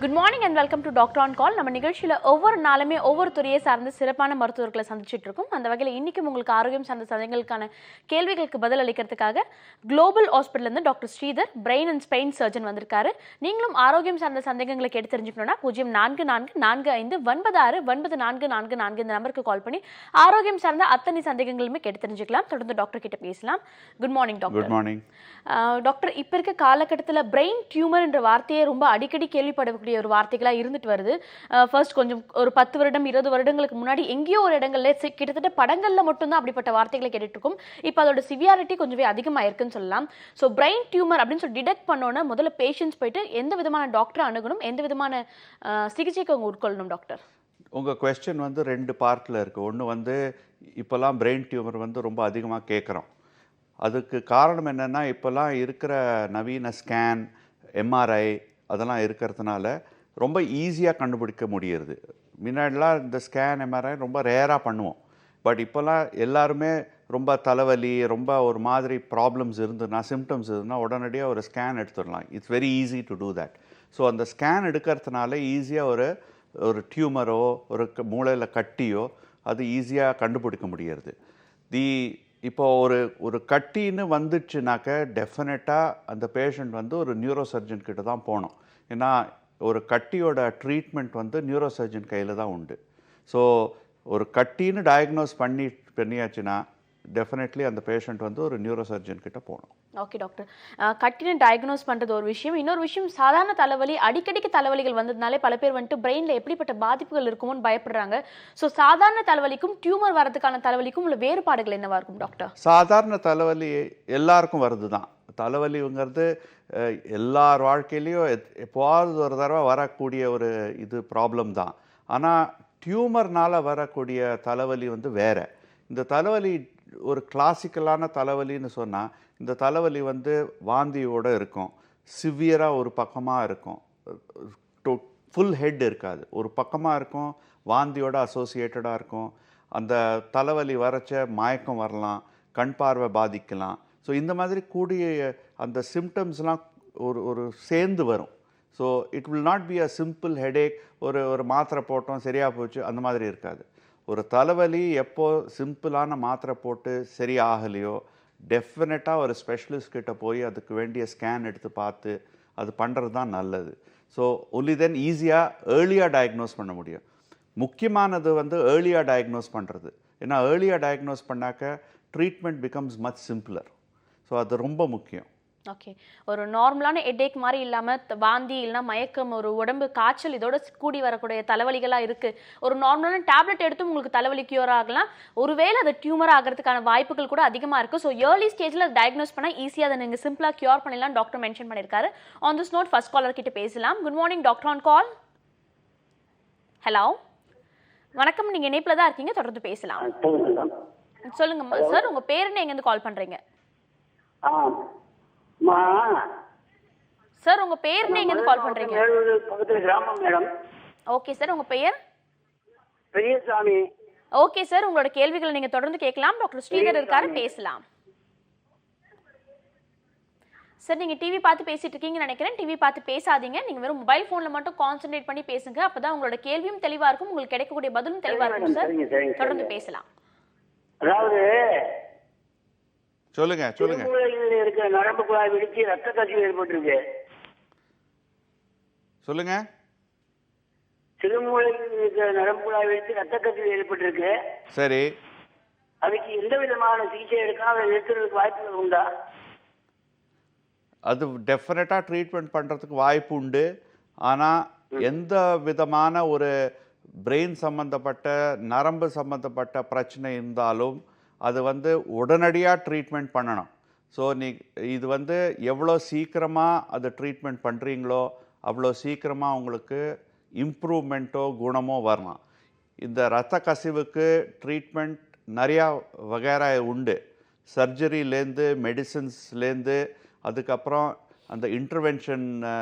Good morning and welcome to doctor on கால். நம்ம நிகழ்ச்சியில் ஒவ்வொரு நாளுமே ஒவ்வொரு துறையை சார்ந்து சிறப்பான மருத்துவர்களை சந்திச்சுட்டு இருக்கோம். அந்த வகையில் இன்னைக்கும் உங்களுக்கு ஆரோக்கியம் சார்ந்த சந்தேகங்களுக்கான கேள்விகளுக்கு பதில் அளிக்கிறதுக்காக குளோபல் ஹாஸ்பிட்டல்லேருந்து doctor Sridhar brain and spine surgeon வந்திருக்காரு. நீங்களும் ஆரோக்கியம் சார்ந்த சந்தேகங்களை கேட்டு தெரிஞ்சுக்கணும்னா 0444459444 இந்த நம்பருக்கு கால் பண்ணி ஆரோக்கியம் சார்ந்த அத்தனை சந்தேகங்களுமே கேட்டு தெரிஞ்சுக்கலாம். தொடர்ந்து டாக்டர் கிட்ட பேசலாம். Good morning doctor. Good morning doctor. இப்போ இருக்க காலகட்டத்தில் பிரெயின் டியூமர் என்ற வார்த்தையை ரொம்ப அடிக்கடி கேள்விப்படக்கூடிய ஒரு வார்த்தைகளா இருந்துட்டு வருது. ஃபர்ஸ்ட் கொஞ்சம் ஒரு 10 வருடம் 20 வருடங்களுக்கு முன்னாடி எங்கேயோ ஒரு இடங்கள்ல கிட்டத்தட்ட படங்கள்ல மட்டும்தான் அப்படிப்பட்ட வார்த்தைகளை கேட்டுட்டு இருக்கோம். இப்போ அதோட சிவியாரிட்டி கொஞ்சமே அதிகமாயிருக்குன்னு சொல்லலாம். ஸோ பிரெயின் டியூமர் அப்படின்னு சொல்லி டிடெக்ட் பண்ணோன்னா முதல்ல பேஷண்ட்ஸ் போயிட்டு எந்த விதமான டாக்டரை அணுகணும், எந்த விதமான சிகிச்சைக்கு அவங்க உட்கொள்ளணும் டாக்டர்? உங்கள் கொஸ்டின் வந்து 2 பார்ட்டில் இருக்குது. ஒன்று வந்து இப்போல்லாம் பிரெயின் டியூமர் வந்து ரொம்ப அதிகமாக கேட்குறோம். அதுக்கு காரணம் என்னென்னா இப்போல்லாம் இருக்கிற நவீன ஸ்கேன், எம்ஆர்ஐ அதெல்லாம் இருக்கிறதுனால ரொம்ப ஈஸியாக கண்டுபிடிக்க முடியுது. முன்னாடிலாம் இந்த ஸ்கேன் எம்ஆர்ஐ ரொம்ப ரேராக பண்ணுவோம். பட் இப்போல்லாம் எல்லாருமே ரொம்ப தலைவலி, ரொம்ப ஒரு மாதிரி ப்ராப்ளம்ஸ் இருந்ததுன்னா, சிம்டம்ஸ் இருந்ததுன்னா உடனடியாக ஒரு ஸ்கேன் எடுத்துடலாம். It's very easy to do that. So அந்த ஸ்கேன் எடுக்கிறதுனால ஈஸியாக ஒரு டியூமரோ ஒரு மூளையில் கட்டியோ அது ஈஸியாக கண்டுபிடிக்க முடியறது. இப்போ ஒரு கட்டின்னு வந்துச்சுனாக்க டெஃபினட்டாக அந்த பேஷண்ட் வந்து ஒரு நியூரோ சர்ஜன் கிட்ட தான் போகணும். ஏன்னா ஒரு கட்டியோட ட்ரீட்மெண்ட் வந்து நியூரோ சர்ஜன் கையில் தான் உண்டு. ஸோ ஒரு கட்டின்னு டயக்னோஸ் பண்ணியாச்சுன்னா டெஃபினெட்லி அந்த பேஷண்ட் வந்து ஒரு நியூரோ சர்ஜன் கிட்ட போகணும். Okay doctor. கட்டின டயக்னோஸ் பண்ணுறது ஒரு விஷயம். இன்னொரு விஷயம், சாதாரண தலைவலி, அடிக்கடிக்கு தலைவலிகள் வந்ததுனாலே பல பேர் வந்துட்டு பிரெயினில் எப்படிப்பட்ட பாதிப்புகள் இருக்குமோன்னு பயப்படுறாங்க. ஸோ சாதாரண தலைவலிக்கும் டியூமர் வரதுக்கான தலைவலிக்கும் உள்ள வேறுபாடுகள் என்னவா இருக்கும் டாக்டர்? சாதாரண தலைவலி எல்லாருக்கும் வருது தான். தலைவலிங்கிறது எல்லார் வாழ்க்கையிலையும் எப்போவாவது ஒரு தடவை வரக்கூடிய ஒரு ப்ராப்ளம் தான். ஆனால் டியூமர்னால் வரக்கூடிய தலைவலி வந்து வேறு. இந்த தலைவலி ஒரு கிளாசிக்கலான தலைவலின்னு சொன்னால் இந்த தலைவலி வந்து வாந்தியோடு இருக்கும், சிவியராக ஒரு பக்கமாக இருக்கும், ஃபுல் ஹெட் இருக்காது, ஒரு பக்கமாக இருக்கும், வாந்தியோட அசோசியேட்டடாக இருக்கும். அந்த தலைவலி வரைச்ச மயக்கம் வரலாம், கண் பார்வை பாதிக்கலாம். ஸோ இந்த மாதிரி கூடிய அந்த சிம்டம்ஸ்லாம் ஒரு சேர்ந்து வரும். So it will not be a simple headache, ஒரு மாத்திரை போட்டோம் சரியாக போச்சு அந்த மாதிரி இருக்காது. ஒரு தலைவலி எப்போ சிம்பிளான மாத்திரை போட்டு சரியாகலையோ டெஃபினட்டாக ஒரு ஸ்பெஷலிஸ்ட் கிட்ட போய் அதுக்கு வேண்டிய ஸ்கேன் எடுத்து பார்த்து அது பண்ணுறது தான் நல்லது. ஸோ ஒன்லி தென் ஈஸியாக ஏர்லியாக டயக்னோஸ் பண்ண முடியும். முக்கியமானது வந்து ஏர்லியாக டயக்னோஸ் பண்ணுறது. ஏன்னா ஏர்லியாக டயக்னோஸ் பண்ணாக்க treatment becomes much simpler. So அது ரொம்ப முக்கியம். ஓகே. ஒரு நார்மலான ஹெட்டேக் மாதிரி இல்லாமல் வாந்தி இல்லைனா மயக்கம், ஒரு உடம்பு காய்ச்சல் இதோட கூடி வரக்கூடிய தலைவலிகளாக இருக்குது. ஒரு நார்மலான டேப்லெட் எடுத்து உங்களுக்கு தலைவலி க்யூர் ஆகலாம். ஒருவேளை அது டியூமர் ஆகிறதுக்கான வாய்ப்புகள் கூட அதிகமாக இருக்குது. ஸோ ஏர்லி ஸ்டேஜில் டயக்னோஸ் பண்ணால் ஈஸியாக அதை நீங்கள் சிம்பிளாக க்யூர் பண்ணிடலாம் டாக்டர் மென்ஷன் பண்ணியிருக்காரு. On this note first caller கிட்ட பேசலாம். Good morning doctor on call. Hello வணக்கம், நீங்கள் இணைப்பில் தான் இருக்கீங்க, தொடர்ந்து பேசலாம். சொல்லுங்க சார், உங்கள் பேர் என்ன, எங்கேருந்து கால் பண்ணுறீங்க? சார் உங்க பேர் நீங்க எங்க கால் பண்றீங்க? பக்கத்துல கிராமம் மேடம். ஓகே சார், உங்க பெயர்? பெரியசாமி. ஓகே சார், உங்களோட கேள்விகளை நீங்க தொடர்ந்து கேட்கலாம். டாக்டர் ஸ்ரீதர் இருக்காரு, பேசலாம். சார் நீங்க டிவி பார்த்து பேசிட்டு இருக்கீங்கன்னு நினைக்கிறேன். டிவி பார்த்து பேசாதீங்க, நீங்க வெறும் மொபைல் போன்ல மட்டும் கான்சென்ட்ரேட் பண்ணி பேசுங்க. அப்பதான் உங்களோட கேள்வியும் தெளிவா இருக்கும், உங்களுக்கு கிடைக்கக்கூடிய பதிலும் தெளிவா இருக்கும் சார். தொடர்ந்து பேசலாம். அதாவது சொல்லுங்க. இருக்கிற நரம்பு குழாய் வெடிச்சு ரத்த கசிவு ஏற்பட்டிருக்கு. சொல்லுங்க. சிறுமூளையில் இருக்கிற நரம்பு குழாய் வெடிச்சு ரத்த கசிவு ஏற்பட்டிருக்கு. சரி. அதுக்கு எந்த விதமான சிகிச்சை எடுக்கலாம், அதை நிறுத்துறதுக்கு வாய்ப்புகள் உண்டா? அது டெஃபினட்டாக ட்ரீட்மெண்ட் பண்ணுறதுக்கு வாய்ப்பு உண்டு. ஆனால் எந்த விதமான ஒரு பிரெயின் சம்மந்தப்பட்ட நரம்பு சம்மந்தப்பட்ட பிரச்சனை இருந்தாலும் அது வந்து உடனடியாக ட்ரீட்மெண்ட் பண்ணணும். ஸோ இது வந்து எவ்வளோ சீக்கிரமாக அது ட்ரீட்மெண்ட் பண்ணுறீங்களோ அவ்வளோ சீக்கிரமாக உங்களுக்கு இம்ப்ரூவ்மெண்ட்டோ குணமோ வரலாம். இந்த இரத்த கசிவுக்கு ட்ரீட்மெண்ட் நிறையா வகைரா உண்டு. சர்ஜரியிலேருந்து மெடிசின்ஸ்லேருந்து அதுக்கப்புறம் அந்த இன்டர்வென்ஷன்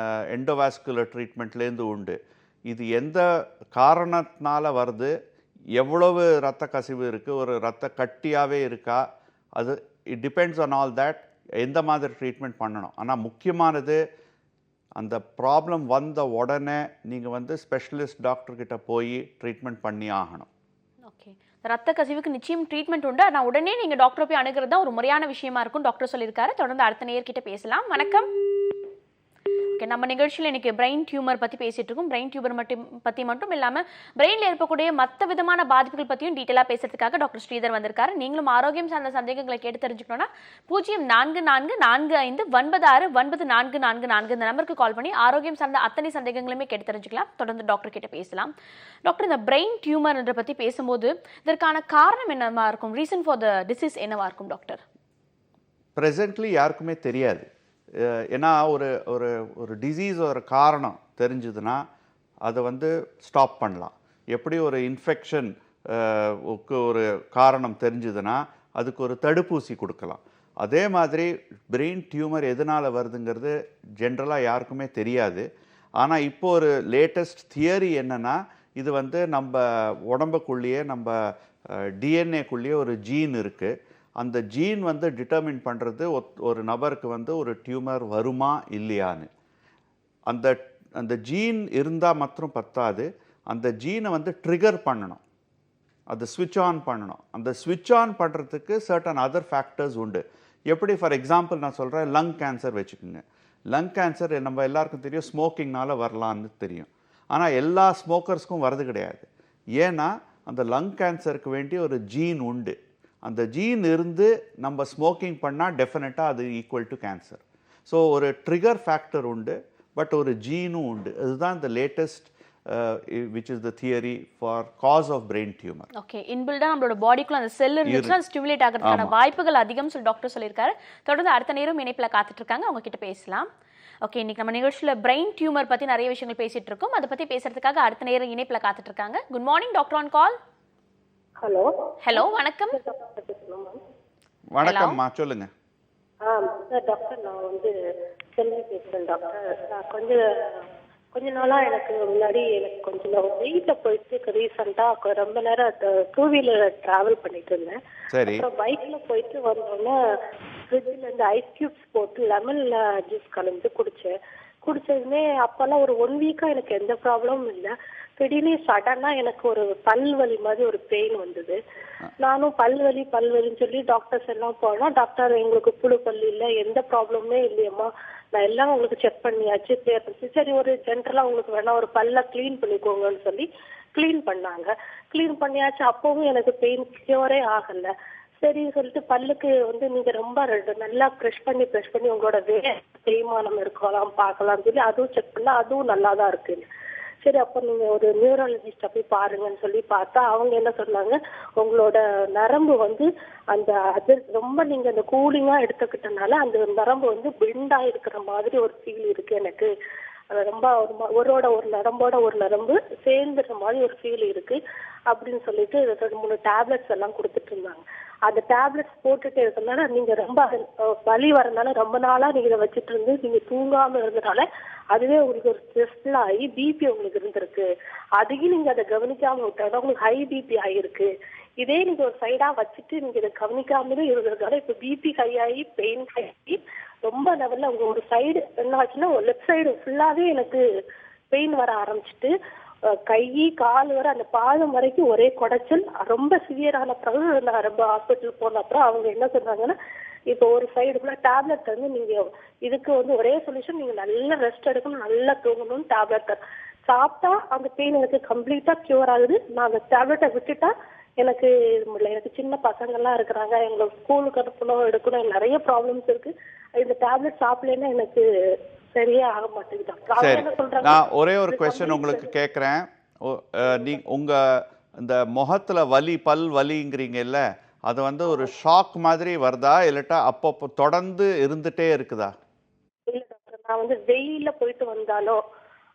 எண்டோவாஸ்குலர் ட்ரீட்மெண்ட்லேருந்து உண்டு. இது எந்த காரணத்தினால வருது, எவ்வளவு இரத்த கசிவு இருக்குது, ஒரு இரத்த கட்டியாகவே இருக்கா, அது it depends on all that எந்த மாதிரி ட்ரீட்மெண்ட் பண்ணணும். ஆனால் முக்கியமானது அந்த ப்ராப்ளம் வந்த உடனே நீங்கள் வந்து ஸ்பெஷலிஸ்ட் டாக்டர்கிட்ட போய் ட்ரீட்மெண்ட் பண்ணி ஆகணும். ஓகே. ரத்த கசிவுக்கு நிச்சயம் ட்ரீட்மெண்ட் உண்டு. நான் உடனே நீங்க டாக்டரை போய் அணுகிறது தான் ஒரு முறையான விஷயமா இருக்கும் டாக்டர் சொல்லியிருக்காரு. தொடர்ந்து அடுத்த நேயர்கிட்ட பேசலாம். வணக்கம். ஓகே, நம்ம நிகழ்ச்சியில் இன்னைக்கு பிரெயின் டியூமர் பற்றி பேசிட்டு இருக்கோம். பிரெயின் டியூமர் பற்றி மட்டும் இல்லாமல் பிரெயினில் ஏற்படக்கூடிய மற்ற விதமான பாதிப்புகள் பற்றியும் டீட்டெயிலாக பேசுறதுக்காக டாக்டர் ஸ்ரீதர் வந்திருக்காரு. நீங்களும் ஆரோக்கியம் சார்ந்த சந்தேகங்களை கேட்டு தெரிஞ்சுக்கணும்னா 0444456944 இந்த நம்பருக்கு கால் பண்ணி ஆரோக்கியம் சார்ந்த அத்தனை சந்தேகங்களுமே கேட்டு தெரிஞ்சுக்கலாம். தொடர்ந்து டாக்டர் கிட்ட பேசலாம். டாக்டர், இந்த பிரெயின் டியூமர் என்ற பற்றி பேசும்போது இதற்கான காரணம் என்னவா இருக்கும்? ரீசன் ஃபார் த டிசீஸ் என்னவா இருக்கும் டாக்டர்? ப்ரெசென்ட்லி யாருக்குமே தெரியாது. ஏன்னா ஒரு ஒரு ஒரு டிசீஸ் ஒரு காரணம் தெரிஞ்சதுன்னா அதை வந்து ஸ்டாப் பண்ணலாம். எப்படி ஒரு இன்ஃபெக்ஷன் ஒரு காரணம் தெரிஞ்சதுன்னா அதுக்கு ஒரு தடுப்பூசி கொடுக்கலாம். அதே மாதிரி பிரெயின் டியூமர் எதனால் வருதுங்கிறது ஜென்ரலாக யாருக்குமே தெரியாது. ஆனால் இப்போ ஒரு லேட்டஸ்ட் தியரி என்னென்னா, இது வந்து நம்ம உடம்புக்குள்ளேயே நம்ம டிஎன்ஏக்குள்ளேயே ஒரு ஜீன் இருக்குது. அந்த ஜீன் வந்து டிட்டர்மின் பண்ணுறது ஒரு நபருக்கு வந்து ஒரு டியூமர் வருமா இல்லையான்னு. அந்த அந்த ஜீன் இருந்தால் மாத்திரம் பத்தாது, அந்த ஜீனை வந்து ட்ரிகர் பண்ணணும், அது ஸ்விட்ச் ஆன் பண்ணணும். அந்த ஸ்விட்ச் ஆன் பண்ணுறதுக்கு சர்டன் அதர் ஃபேக்டர்ஸ் உண்டு. எப்படி ஃபார் எக்ஸாம்பிள் நான் சொல்கிறேன், லங் கேன்சர் வச்சுக்கோங்க. லங் கேன்சர் நம்ம எல்லாருக்கும் தெரியும், ஸ்மோக்கிங்னால வரலான்னு தெரியும். ஆனால் எல்லா ஸ்மோக்கர்ஸ்க்கும் வரது கிடையாது. ஏன்னா அந்த லங் கேன்சருக்கு வேண்டிய ஒரு ஜீன் உண்டு. அந்த ஜீன் இருந்து நம்ம ஸ்மோக்கிங் பண்ணால் டெஃபினட்டாக அது ஈக்குவல் டு கேன்சர். ஸோ ஒரு ட்ரிகர் ஃபேக்டர் உண்டு, பட் ஒரு ஜீனும் உண்டு. அதுதான் இந்த latest which is the theory for cause of brain tumor. Okay, இன்பில்டா நம்மளோட பாடிக்குள்ள அந்த செல் இருந்துச்சுன்னா ஸ்டிமுலேட் ஆகிறதுக்கான வாய்ப்புகள் அதிகம் சொல்லி டாக்டர் சொல்லியிருக்காரு. தொடர்ந்து அடுத்த நேரம் இணைப்பில் காத்துட்டு இருக்காங்க, அவங்க கிட்ட பேசலாம். ஓகே, இன்னைக்கு நம்ம நிகழ்ச்சியில் பிரெயின் டியூமர் பற்றி நிறைய விஷயங்கள் பேசிட்டு இருக்கோம். அதை பற்றி பேசுறதுக்காக அடுத்த நேரம் இணைப்பில் காத்துட்டு இருக்காங்க. Good morning, doctor on call. Hello hello, வணக்கம். வணக்கம்மா, சொல்லுங்க. டாக்டர், நான் வந்து செல்வி பேசுறேன் டாக்டர். நான் கொஞ்ச நாளா எனக்கு முன்னாடி எனக்கு கொஞ்சம் வெயிட்ல போயிட்டு ரீசெண்டா ரொம்ப நேரம் 2 வீலர் டிராவல் பண்ணிட்டு இருந்தேன். சரி. அப்புறம் பைக்ல போயிட்டு வந்தோடனே ஃப்ரிட்ஜ்ல இருந்து ஐஸ் கியூப்ஸ் போட்டு லெமன் ஜூஸ் கலந்து குடிச்சதுமே அப்பெல்லாம் ஒரு 1 வீக்கா எனக்கு எந்த ப்ராப்ளமும் இல்லை. திடீர்னு சடனா எனக்கு ஒரு பல் வலி மாதிரி ஒரு பெயின் வந்தது. நானும் பல்வலின்னு சொல்லி டாக்டர்ஸ் எல்லாம் போனா, டாக்டர் எங்களுக்கு புழு பல்லு இல்லை, எந்த ப்ராப்ளமுமே இல்லையம்மா, நான் எல்லாம் உங்களுக்கு செக் பண்ணியாச்சு, சரி ஒரு ஜென்ரலா உங்களுக்கு வேணா ஒரு பல்ல கிளீன் பண்ணிக்கோங்கன்னு சொல்லி கிளீன் பண்ணாங்க. கிளீன் பண்ணியாச்சு. அப்பவும் எனக்கு பெயின் கியூரே ஆகல. சரி சொல்லிட்டு பல்லுக்கு வந்து நீங்க ரொம்ப நல்லா ப்ரெஷ் பண்ணி உங்களோட தேய்மானம் இருக்கலாம் பார்க்கலாம் சொல்லி அதுவும் செக் பண்ணா அதுவும் நல்லா தான் இருக்கு. சரி, அப்போ நீங்க ஒரு நியூரலஜிஸ்ட போய் பாருங்கன்னு சொல்லி பார்த்தா அவங்க என்ன சொன்னாங்க, உங்களோட நரம்பு வந்து அது ரொம்ப நீங்க அந்த கூலிங்கா எடுத்துக்கிட்டனால அந்த நரம்பு வந்து பெண்டா இருக்கிற மாதிரி ஒரு ஃபீல் இருக்கு எனக்கு. ரொம்ப ஒரு நரம்பு சேர்ந்துற மாதிரி ஒரு ஃபீல் இருக்கு அப்படின்னு சொல்லிட்டு 2-3 டேப்லெட்ஸ் எல்லாம் கொடுத்துட்டு இருந்தாங்க. அந்த டேப்லெட்ஸ் போட்டுட்டு இருக்கனால நீங்க ரொம்ப வலி வரனால ரொம்ப நாளா நீங்க இதை வச்சுட்டு இருந்து நீங்க தூங்காம இருந்தனால அதுவே உங்களுக்கு ஒரு ஸ்ட்ரெஸ்ஃபுல் ஆகி பிபி உங்களுக்கு இருந்திருக்கு. அதையும் நீங்க அதை கவனிக்காம விட்டாலும் உங்களுக்கு ஹை பிபி ஆயிருக்கு. இதே நீங்க ஒரு சைடா வச்சுட்டு நீங்க இதை கவனிக்காமலே இருந்ததுனால இப்ப பிபி ஹை ஆகி பெயின் ஆகி ரொம்ப லெவல்ல உங்க ஒரு சைடு என்ன ஆச்சுன்னா லெஃப்ட் சைடு ஃபுல்லாவே எனக்கு பெயின் வர ஆரம்பிச்சுட்டு கை கால் வர அந்த பாதம் வரைக்கும் ஒரே குடைச்சல் ரொம்ப சிவியரான பிறகு நான் ரொம்ப ஹாஸ்பிட்டல் போன அப்புறம் அவங்க என்ன சொன்னாங்கன்னா, இப்போ ஒரு சைடு ஃபுல்லா டேப்லெட் வந்து நீங்க இதுக்கு வந்து ஒரே சொல்யூஷன், நீங்க நல்லா ரெஸ்ட் எடுக்கணும், நல்லா தூங்கணும்னு டேப்லெட் சாப்பிட்டா அந்த பெயின் எனக்கு கம்ப்ளீட்டா கியூர் ஆகுது. நான் அந்த டேப்லெட்டை விட்டுட்டா எனக்கு எனக்கு சின்ன பசங்கள்லாம் இருக்கிறாங்க, எங்களுக்கு ஸ்கூலுக்கு அனுப்பணும் எடுக்கணும், நிறைய ப்ராப்ளம்ஸ் இருக்கு. இந்த டேப்லெட் சாப்பிடலன்னா எனக்கு சரியே ஆக மாட்டேங்குது. நான் ஒரே ஒரு கொஸ்டின் உங்களுக்கு கேட்குறேன். உங்க இந்த முகத்துல பல் வலிங்கிறீங்கல்ல, அது வந்து ஒரு ஷாக் மாதிரி வருதா இல்லட்டா அப்பப்போ தொடர்ந்து இருந்துட்டே இருக்குதா? இல்ல டாக்டர், நான் வந்து வெயில்ல போயிட்டு வந்தாலோ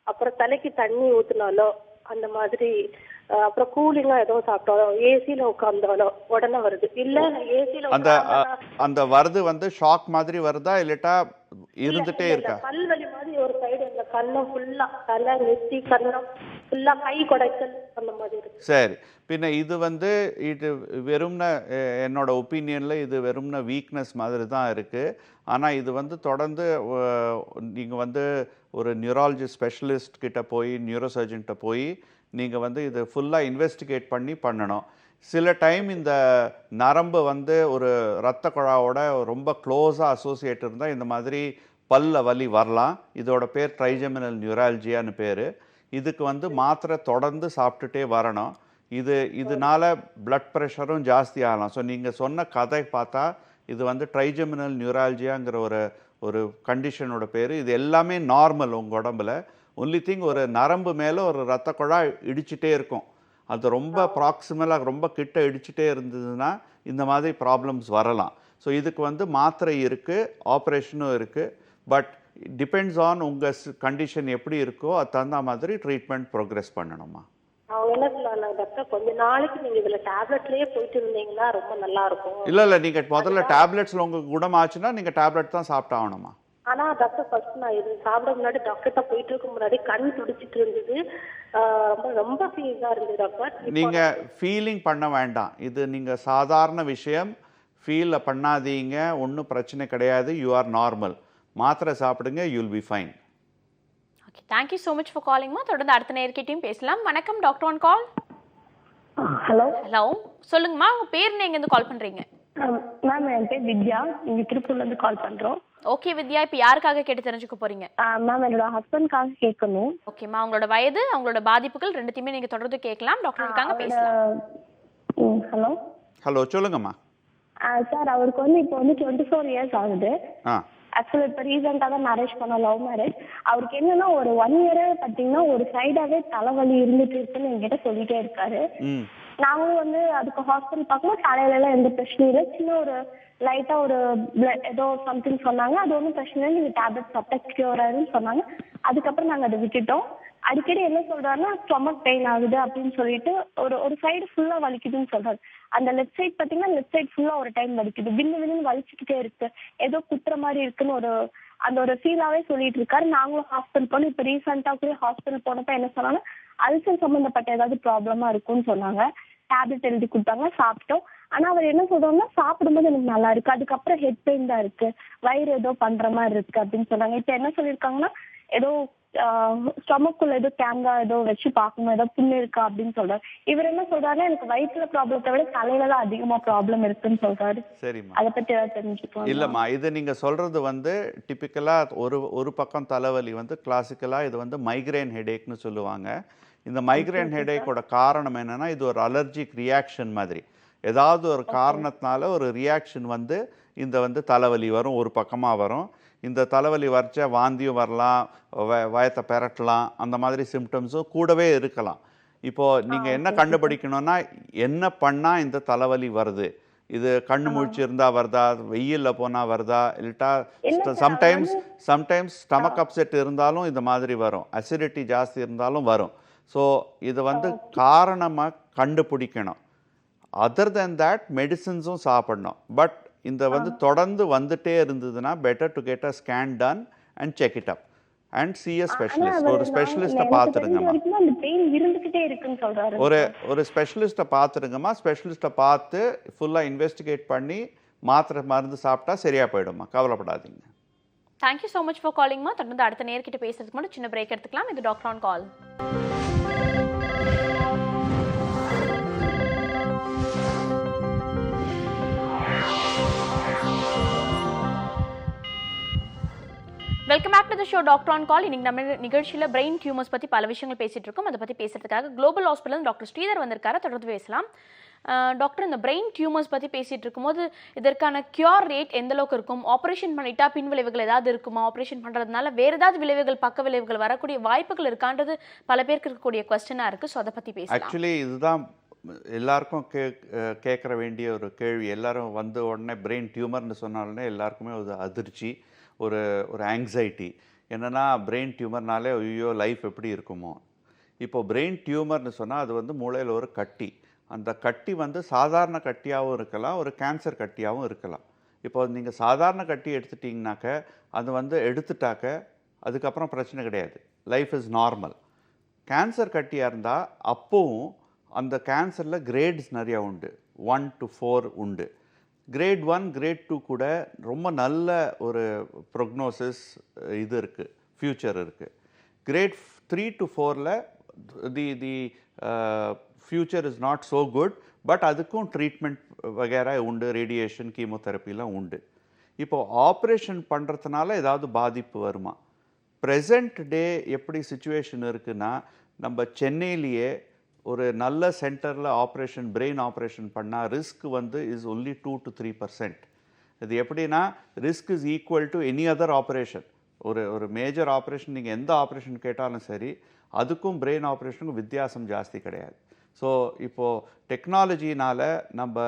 அப்புறம் தலைக்கு தண்ணி ஊத்தினாலோ அந்த மாதிரி, அப்புறம் கூலிங்கா ஏதோ சாப்பிட்டாலோ ஏசில உட்கார்ந்தாலோ உடனே வருது. இல்ல ஏசில அந்த வருது வந்து ஷாக் மாதிரி வருதா இல்லட்டா இருந்துட்டே இருக்கா? பல்வலி மாதிரி ஒரு சைடு இந்த கண்ணம் ஃபுல்லா தலை நெத்தி கண்ணம் ஃபுல்லா கை குடைச்சல் அந்த மாதிரி இருக்கு. சரி. பின்ன இது வந்து இது வெறும்ன என்னோட ஒப்பீனியனில் இது வெறும்ன வீக்னஸ் மாதிரி தான் இருக்குது. ஆனால் இது வந்து தொடர்ந்து நீங்கள் வந்து ஒரு நியூராலஜிஸ்ட் ஸ்பெஷலிஸ்ட் கிட்ட போய் நியூரோசர்ஜன்கிட்ட போய் நீங்கள் வந்து இது ஃபுல்லாக இன்வெஸ்டிகேட் பண்ணணும். சில டைம் இந்த நரம்பு வந்து ஒரு இரத்த குழாவோட ரொம்ப க்ளோஸாக அசோசியேட் இருந்தால் இந்த மாதிரி பல்ல வலி வரலாம். இதோட பேர் ட்ரைஜெமினல் நியூரால்ஜியான்னு பேர். இதுக்கு வந்து மாத்திரை தொடர்ந்து சாப்பிட்டுட்டே வரணும். இதனால பிளட் ப்ரெஷரும் ஜாஸ்தி ஆகலாம். ஸோ நீங்கள் சொன்ன கதை பார்த்தா இது வந்து ட்ரைஜெமினல் நியூரால்ஜியாங்கிற ஒரு கண்டிஷனோட பேர். இது எல்லாமே நார்மல் உங்கள் உடம்புல. ஒன்லி திங் ஒரு நரம்பு மேலே ஒரு இரத்த குழாய் இடிச்சிட்டே இருக்கும். அது ரொம்ப ப்ராக்சிமலாக ரொம்ப கிட்ட இடிச்சிட்டே இருந்ததுன்னா இந்த மாதிரி ப்ராப்ளம்ஸ் வரலாம். ஸோ இதுக்கு வந்து மாத்திரை இருக்குது, ஆப்ரேஷனும் இருக்குது. பட் டிபெண்ட்ஸ் ஆன் உங்கள் கண்டிஷன் எப்படி இருக்கோ அது தகுந்த மாதிரி ட்ரீட்மெண்ட் ப்ரோக்ரெஸ் பண்ணணுமா. அவங்க என்ன சொன்னாங்க டாக்டர், கொஞ்ச நாளைக்கு நீங்க இதுல டேப்லெட்லயே போயிட்டு இருந்தீங்கன்னா ரொம்ப நல்லா இருக்கும். இல்லை நீங்கள் முதல்ல டேப்லெட்ஸில் உங்களுக்கு குணமாச்சுன்னா நீங்கள் டேப்லெட் தான் சாப்பிட்டாகணுமா. ஆனா டாக்டர் ஃபர்ஸ்ட் நான் இது சாப்பிட முன்னாடி டாக்டர்கிட்ட போயிட்டு இருக்க முன்னாடி கண் துடிச்சிட்டு இருந்தது, ரொம்ப ஃபீஸா இருந்தது டாக்டர். நீங்கள் ஃபீலிங் பண்ண வேண்டாம். இது நீங்கள் சாதாரண விஷயம், ஃபீல் பண்ணாதீங்க, ஒன்றும் பிரச்சனை கிடையாது. You are normal. மாத்திரை சாப்பிடுங்க, you will be fine. Okay, thank you so much for காலிங்மா. தொடர்ந்து அடுத்த நேர்கிட்டையும் பேசலாம். வணக்கம் doctor on call. Hello hello, சொல்லுங்கம்மா, உங்க பேர் நீங்க எங்க கால் பண்றீங்க? மேம், என் பேர் வித்யா, இங்க திருப்பூர்ல இருந்து கால் பண்றோம். ஓகே வித்யா, இப்போ யாருக்காக கேட்டு தெரிஞ்சுக்க போறீங்க? மேம், என்னோட ஹஸ்பண்ட்காக கேட்கணும். ஓகேம்மா, அவங்களோட வயது, அவங்களோட பாதிப்புகள் ரெண்டுத்தையுமே நீங்க தொடர்ந்து கேட்கலாம். டாக்டர் இருக்காங்க, பேசலாம். ஹலோ ஹலோ, சொல்லுங்கம்மா. சார், அவருக்கு வந்து இப்போ வந்து 24 இயர்ஸ் ஆகுது. ஆக்சுவலி இப்போ ரீசெண்டாக தான் மேரேஜ் பண்ணோம், லவ் மேரேஜ். அவருக்கு என்னன்னா ஒரு 1 இயரே பார்த்தீங்கன்னா ஒரு சைடாவே தலைவலி இருந்துட்டு இருக்குன்னு என்கிட்ட சொல்லிட்டே இருக்காரு. நாங்களும் வந்து அதுக்கு ஹாஸ்பிட்டல் பார்க்கும்போது தலையில எல்லாம் எந்த பிரச்சனையும் இல்லை. சின்ன ஒரு லைட்டா ஒரு ஏதோ சம்திங் சொன்னாங்க. அது ஒன்றும் பிரச்சனை இல்லை, நீங்க டேப்லெட் சாப்பிட்டா கியூர் ஆகுதுன்னு சொன்னாங்க. அதுக்கப்புறம் நாங்கள் அதை விட்டுட்டோம். அடிக்கடி என்ன சொல்றாருன்னா ஸ்டொமக் பெயின் ஆகுது அப்படின்னு சொல்லிட்டு ஒரு சைடு ஃபுல்லா வலிக்குதுன்னு சொல்றாரு. அந்த லெஃப்ட் சைட் பாத்தீங்கன்னா லெஃப்ட் சைட் ஃபுல்லா ஒரு டைம் வலிக்குது, வின்னு வலிச்சுக்கிட்டே இருக்கு, ஏதோ குத்துற மாதிரி இருக்குன்னு அந்த ஒரு ஃபீலாவே சொல்லிட்டு இருக்காரு. நாங்களும் ஹாஸ்பிட்டல் போனோம். இப்ப ரீசெண்டா கூட ஹாஸ்பிட்டல் போனப்ப என்ன சொன்னாங்கன்னா அல்சர் சம்பந்தப்பட்ட ஏதாவது ப்ராப்ளமா இருக்கும்னு சொன்னாங்க. டேப்லெட் எழுதி கொடுத்தாங்க, சாப்பிட்டோம். ஆனா அவர் என்ன சொல்றாங்கன்னா சாப்பிடும்போது எனக்கு நல்லா இருக்கு, அதுக்கப்புறம் ஹெட் பெயின் தான் இருக்கு, வயிறு ஏதோ பண்ற மாதிரி இருக்கு அப்படின்னு சொன்னாங்க. இப்ப என்ன சொல்லியிருக்காங்கன்னா ஏதோ ஸ்டொமக்குள்ள ஏதோ கேமரா ஏதோ வச்சு பார்க்கணும், ஏதோ புண்ணு இருக்கா அப்படின்னு சொல்றாரு. இவர் என்ன சொல்றாருன்னா எனக்கு வயிற்றுல ப்ராப்ளத்தை விட தலையில தான் அதிகமா ப்ராப்ளம் இருக்குன்னு சொல்றாரு. சரிம்மா, அதை பத்தி ஏதாவது தெரிஞ்சுக்கோங்க. இல்லைம்மா, இது நீங்கள் சொல்கிறது வந்து டிப்பிக்கலாக ஒரு பக்கம் தலைவலி வந்து கிளாசிக்கலாக இது வந்து மைக்ரேன் ஹெடேக்னு சொல்லுவாங்க. இந்த மைக்ரேன் ஹெடேக்கோட காரணம் என்னென்னா இது ஒரு அலர்ஜிக் ரியாக்ஷன் மாதிரி. ஏதாவது ஒரு காரணத்தினால ஒரு ரியாக்ஷன் வந்து இந்த வந்து தலைவலி வரும், ஒரு பக்கமாக வரும். இந்த தலைவலி வரைச்சா வாந்தியும் வரலாம், வயத்தை பெரட்டலாம், அந்த மாதிரி சிம்டம்ஸும் கூடவே இருக்கலாம். இப்போது நீங்கள் என்ன கண்டுபிடிக்கணும்னா என்ன பண்ணால் இந்த தலைவலி வருது, இது கண்ணு முழிச்சு இருந்தால் வருதா, வெயிலில் போனால் வருதா, இல்லட்டா சம்டைம்ஸ் ஸ்டமக் அப்செட் இருந்தாலும் இந்த மாதிரி வரும், அசிடிட்டி ஜாஸ்தி இருந்தாலும் வரும். ஸோ இது வந்து காரணமாக கண்டுபிடிக்கணும். அதர் தென் தேட் மெடிசின்ஸும் சாப்பிடணும். பட் இந்த வந்து தொடர்ந்து வந்துட்டே இருந்ததுன்னா better to get a scan done and check it up and see a specialist. ஒரு ஸ்பெஷலிஸ்ட்டை பார்த்துருங்கம்மா. ஒரு ஸ்பெஷலிஸ்ட்டை பார்த்துருங்கம்மா. ஸ்பெஷலிஸ்ட்டை பார்த்து ஃபுல்லாக இன்வெஸ்டிகேட் பண்ணி மாத்திரை மருந்து சாப்பிட்டா சரியாக போயிடும்மா, கவலைப்படாதீங்க. தேங்க்யூ ஸோ மச் ஃபார் காலிங்மா. தொடர்ந்து அடுத்த நேர்கிட்ட பேசுறதுக்கு மட்டும் சின்ன பிரேக் எடுத்துக்கலாம். இது doctor on call. Welcome back to the show doctor on call. இன்னைக்கு நம்ம நிகழ்ச்சியில் பிரெயின் டியூமர்ஸ் பற்றி பல விஷயங்கள் பேசிட்டு இருக்கோம். அதை பற்றி பேசுறதுக்காக குளோபல் ஹாஸ்பிட்டல் டாக்டர் ஸ்ரீதர் வந்திருக்காரு. தொடர்ந்து பேசலாம். டாக்டர், இந்த பிரெயின் டியூமர்ஸ் பற்றி பேசிட்டு இருக்கும்போது இதற்கான கியூர் ரேட் எந்த அளவுக்கு இருக்கும்? ஆப்ரேஷன் பண்ணிட்டா பின் விளைவுகள் ஏதாவது இருக்குமா? ஆப்ரேஷன் பண்ணுறதுனால வேறு ஏதாவது விளைவுகள், பக்க விளைவுகள் வரக்கூடிய வாய்ப்புகள் இருக்கான்றது பல பேருக்கு இருக்கக்கூடிய கொஸ்டினாக இருக்குது. ஸோ அதை பற்றி பேசலாம். ஆக்சுவலி இதுதான் எல்லாருக்கும் கேட்குற வேண்டிய ஒரு கேள்வி. எல்லாரும் வந்து உடனே பிரெயின் டியூமர்னு சொன்னாலே எல்லாருக்குமே ஒரு அதிர்ச்சி, ஒரு ஆங்ஸைட்டி. என்னென்னா பிரெயின் டியூமர்னாலே ஐயோ லைஃப் எப்படி இருக்குமோ. இப்போது பிரெயின் டியூமர்னு சொன்னால் அது வந்து மூளையில் ஒரு கட்டி. அந்த கட்டி வந்து சாதாரண கட்டியாகவும் இருக்கலாம், ஒரு கேன்சர் கட்டியாகவும் இருக்கலாம். இப்போ நீங்கள் சாதாரண கட்டி எடுத்துட்டிங்கனாக்க அது வந்து எடுத்துட்டாக்க அதுக்கப்புறம் பிரச்சனை கிடையாது, லைஃப் இஸ் நார்மல். கேன்சர் கட்டியாக இருந்தால் அப்போவும் அந்த கேன்சரில் கிரேட்ஸ் நிறையா உண்டு. 1 to 4 உண்டு. கிரேட் 1 கிரேட் 2 கூட ரொம்ப நல்ல ஒரு ப்ரொக்னோசிஸ் இது இருக்குது, ஃப்யூச்சர் இருக்குது. கிரேட் 3 to 4ல் the future is not so good, but அதுக்கும் ட்ரீட்மெண்ட் வகைரா உண்டு, ரேடியேஷன் கீமோதெரப்பிலாம் உண்டு. இப்போது ஆப்ரேஷன் பண்ணுறதுனால ஏதாவது பாதிப்பு வருமா? ப்ரெசண்ட் டே எப்படி சுச்சுவேஷன் இருக்குன்னா, நம்ம சென்னையிலேயே ஒரு நல்ல சென்டரில் ஆப்ரேஷன், பிரெயின் ஆப்ரேஷன் பண்ணால் ரிஸ்க் வந்து இஸ் ஒன்லி 2 to 3%. இது எப்படின்னா, risk is equal to any other operation. ஒரு மேஜர் ஆப்ரேஷன் நீங்கள் எந்த ஆப்ரேஷன் கேட்டாலும் சரி, அதுக்கும் பிரெயின் ஆப்ரேஷனுக்கும் வித்தியாசம் ஜாஸ்தி கிடையாது. ஸோ இப்போது டெக்னாலஜினால் நம்ம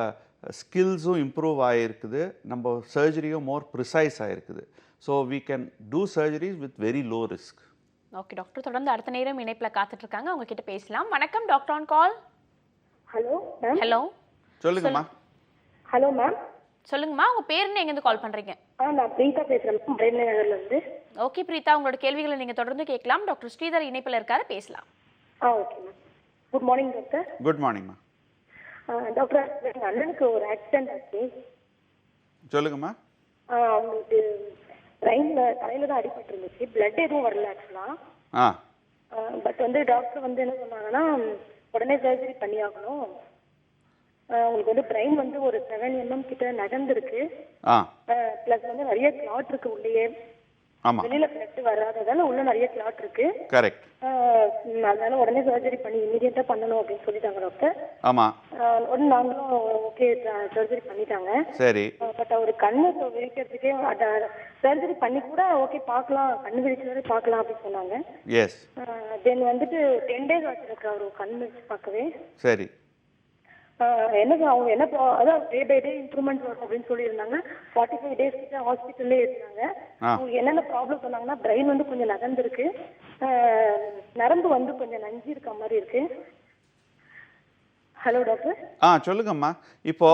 ஸ்கில்ஸும் இம்ப்ரூவ் ஆகிருக்குது, நம்ம சர்ஜரியும் மோர் ப்ரிசைஸ் ஆகிருக்குது. So we can do surgeries with very low risk. Okay doctor, தொடர்ந்து அடுத்த நேரம் இணைப்பில் காத்துட்டு இருக்காங்க, அவங்க கிட்ட பேசலாம். வணக்கம் doctor on call. Hello ma'am. Hello சொல்லுங்கம்மா. Hello ma'am. சொல்லுங்கம்மா, உங்க பேர் என்ன, எங்கேருந்து கால் பண்றீங்க? நான் பிரீதா பேசுறேன் நகர்லேருந்து. ஓகே பிரீதா, உங்களோட கேள்விகளை நீங்க தொடர்ந்து கேட்கலாம். டாக்டர் ஸ்ரீதர் இணைப்பில் இருக்காரு, பேசலாம். Okay ma'am. Good morning doctor. Good மார்னிங்மா. டாக்டர், எங்கள் அண்ணனுக்கு ஒரு ஆக்சிடென்ட் ஆச்சு. சொல்லுங்கம்மா. அவங்களுக்கு தலையில தான் அடிபட்டு இருந்துச்சு. பிளட் எதுவும் வரல ஆக்சுவலா. பட் வந்து டாக்டர் வந்து என்ன சொன்னாங்கன்னா, உடனே சர்ஜரி பண்ணி ஆகணும். உங்களுக்கு வந்து பிரெயின் வந்து ஒரு 7 mm கிட்ட நகர்ந்துருக்கு. பிளஸ் வந்து நிறைய கிளாட் இருக்கு உள்ளேயே. வெளியில பிளட் வராததால உள்ள நிறைய கிளாட் இருக்கு. கரெக்ட். அதனால உடனே சர்ஜரி பண்ணி இமீடியட்டா பண்ணணும் அப்படின்னு சொல்லிட்டாங்க டாக்டர். ஆமா. உடனே நாங்களும் ஓகே சர்ஜரி பண்ணிட்டாங்க. சரி. பட் அவர் கண்ணு விழிக்கிறதுக்கே சர்ஜரி பண்ணி கூட ஓகே பார்க்கலாம், கண்ணு விழிச்சதாலே பார்க்கலாம் அப்படின்னு சொன்னாங்க. எஸ். தென் வந்துட்டு 10 days ஆச்சு அவர் கண்ணு விழிச்சு பார்க்கவே. சரி. எனக்கு அவங்க என்ன அதான் டே பை டே இம்ப்ரூவ்மெண்ட் வரும் அப்படின்னு சொல்லியிருந்தாங்க. 45 days கிட்ட ஹாஸ்பிட்டல்லே இருந்தாங்க. அவங்க என்னென்ன ப்ராப்ளம் சொன்னாங்கன்னா, பிரெயின் வந்து கொஞ்சம் நகர்ந்துருக்கு, நரம்பு வந்து கொஞ்சம் நஞ்சு இருக்க மாதிரி இருக்கு. Hello doctor. சொல்லுங்கம்மா. இப்போ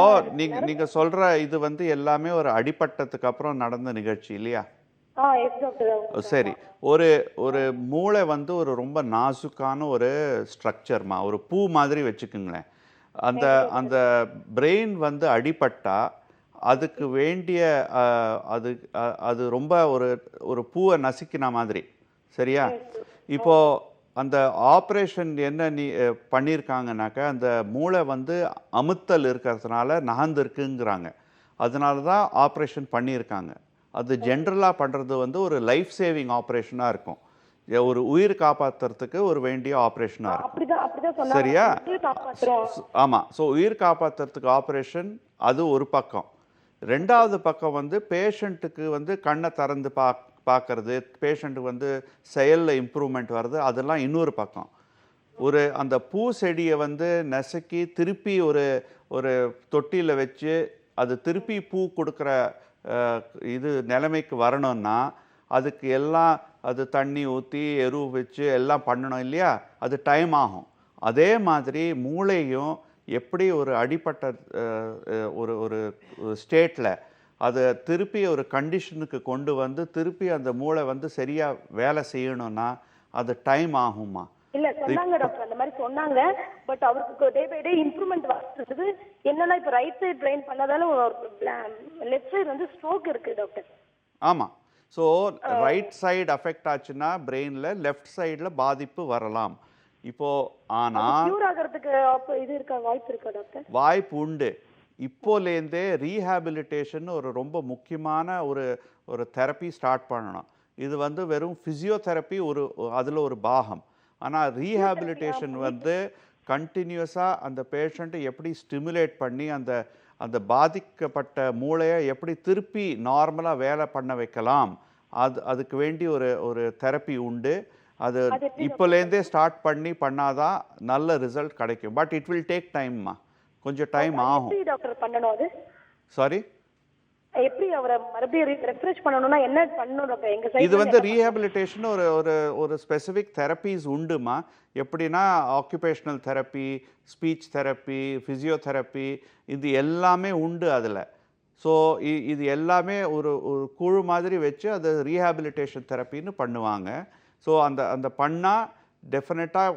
நீங்க சொல்ற இது வந்து எல்லாமே ஒரு அடிபட்டதுக்கு அப்புறம் நடந்த நிகழ்ச்சி இல்லையா? Yes doctor. சரி. ஒரு மூளை வந்து ஒரு ரொம்ப நாசுக்கான ஒரு ஸ்ட்ரக்சர்மா, ஒரு பூ மாதிரி வச்சுக்குங்களேன். அந்த பிரெயின் வந்து அடிபட்டா அதுக்கு வேண்டிய அது ரொம்ப ஒரு பூவை நசுக்கின மாதிரி, சரியா? இப்போ அந்த ஆப்ரேஷன் என்ன பண்ணியிருக்காங்கனாக்கா, அந்த மூளை வந்து அமுத்தல் இருக்கிறதுனால நகர்ந்துருக்குங்கிறாங்க. அதனால தான் ஆப்ரேஷன் பண்ணியிருக்காங்க. அது ஜென்ரலாக பண்ணுறது வந்து ஒரு லைஃப் சேவிங் ஆப்ரேஷனாக இருக்கும், ஒரு உயிர் காப்பாற்றுறதுக்கு ஒரு வேண்டிய ஆப்ரேஷனாக இருக்கும், சரியா? ஆமாம். ஸோ உயிர் காப்பாற்றுறதுக்கு ஆப்ரேஷன் அது ஒரு பக்கம். ரெண்டாவது பக்கம் வந்து பேஷண்ட்டுக்கு வந்து கண்ணை திறந்து பார்க்கறது, பேஷண்ட்டுக்கு வந்து செயலில் இம்ப்ரூவ்மெண்ட் வருது, அதெல்லாம் இன்னொரு பக்கம். அந்த பூ செடியை வந்து நசுக்கி திருப்பி ஒரு தொட்டியில் வச்சு அது திருப்பி பூ கொடுக்குற இது நிலைமைக்கு வரணும்னா அதுக்கு எல்லாம் அது தண்ணி ஊற்றி எரு வச்சு எல்லாம் பண்ணணும் இல்லையா? அது டைம் ஆகும். அதே மாதிரி மூளையும் எப்படி ஒரு அடிப்பட்ட ஒரு ஸ்டேட்டில் அதை திருப்பி ஒரு கண்டிஷனுக்கு கொண்டு வந்து திருப்பி அந்த மூளை வந்து சரியாக வேலை செய்யணும்னா அது டைம் ஆகுமா? இல்ல சொன்னாங்க டாக்டர், அந்த மாதிரி சொன்னாங்க. பட் அவருக்கு டே பை டே இம்ப்ரூவ்மெண்ட் வருது. என்னன்னா இப்ப ரைட் சைடு பிரெயின் பண்ணதால லெஃப்ட் சைடு வந்து ஸ்ட்ரோக் இருக்கு டாக்டர். ஆமாம். ஸோ ரைட் சைடு அஃபெக்ட் ஆச்சுன்னா பிரெயினில் லெஃப்ட் சைடில் பாதிப்பு வரலாம். இப்போது ஆனால் இது இருக்கா, வாய்ப்பு இருக்கா டாக்டர்? வாய்ப்பு உண்டு. இப்போலேருந்தே ரீஹாபிலிட்டேஷன் ஒரு ரொம்ப முக்கியமான ஒரு தெரப்பி ஸ்டார்ட் பண்ணணும். இது வந்து வெறும் ஃபிசியோதெரப்பி அதில் ஒரு பாகம். ஆனால் ரீஹாபிலிட்டேஷன் வந்து கண்டினியூஸாக அந்த பேஷண்ட்டை எப்படி ஸ்டிமுலேட் பண்ணி அந்த பாதிக்கப்பட்ட மூளையை எப்படி திருப்பி நார்மலாக வேலை பண்ண வைக்கலாம், அதுக்கு வேண்டி ஒரு தெரப்பி உண்டு. அது இப்போலேருந்தே ஸ்டார்ட் பண்ணாதான் நல்ல ரிசல்ட் கிடைக்கும். பட் இட் வில் டேக் டைம்மா, கொஞ்சம் டைம் ஆகும். சாரி, எப்படி அவரை மறுபடியும் ரெஃப்ரெஷ் பண்ணனும்னா என்ன பண்ணனும் டாக்டர்? எங்க சைடுல இது வந்து ரீஹாபிலிட்டேஷன் ஒரு ஸ்பெசிஃபிக் தெரப்பீஸ் உண்டுமா. எப்படின்னா occupational therapy, speech therapy, physiotherapy, இது எல்லாமே உண்டு அதில். ஸோ இது எல்லாமே ஒரு குழு மாதிரி வச்சு அது ரீஹாபிலிட்டேஷன் தெரப்பின்னு பண்ணுவாங்க. ஸோ அந்த பண்ணால் டெஃபினட்டாக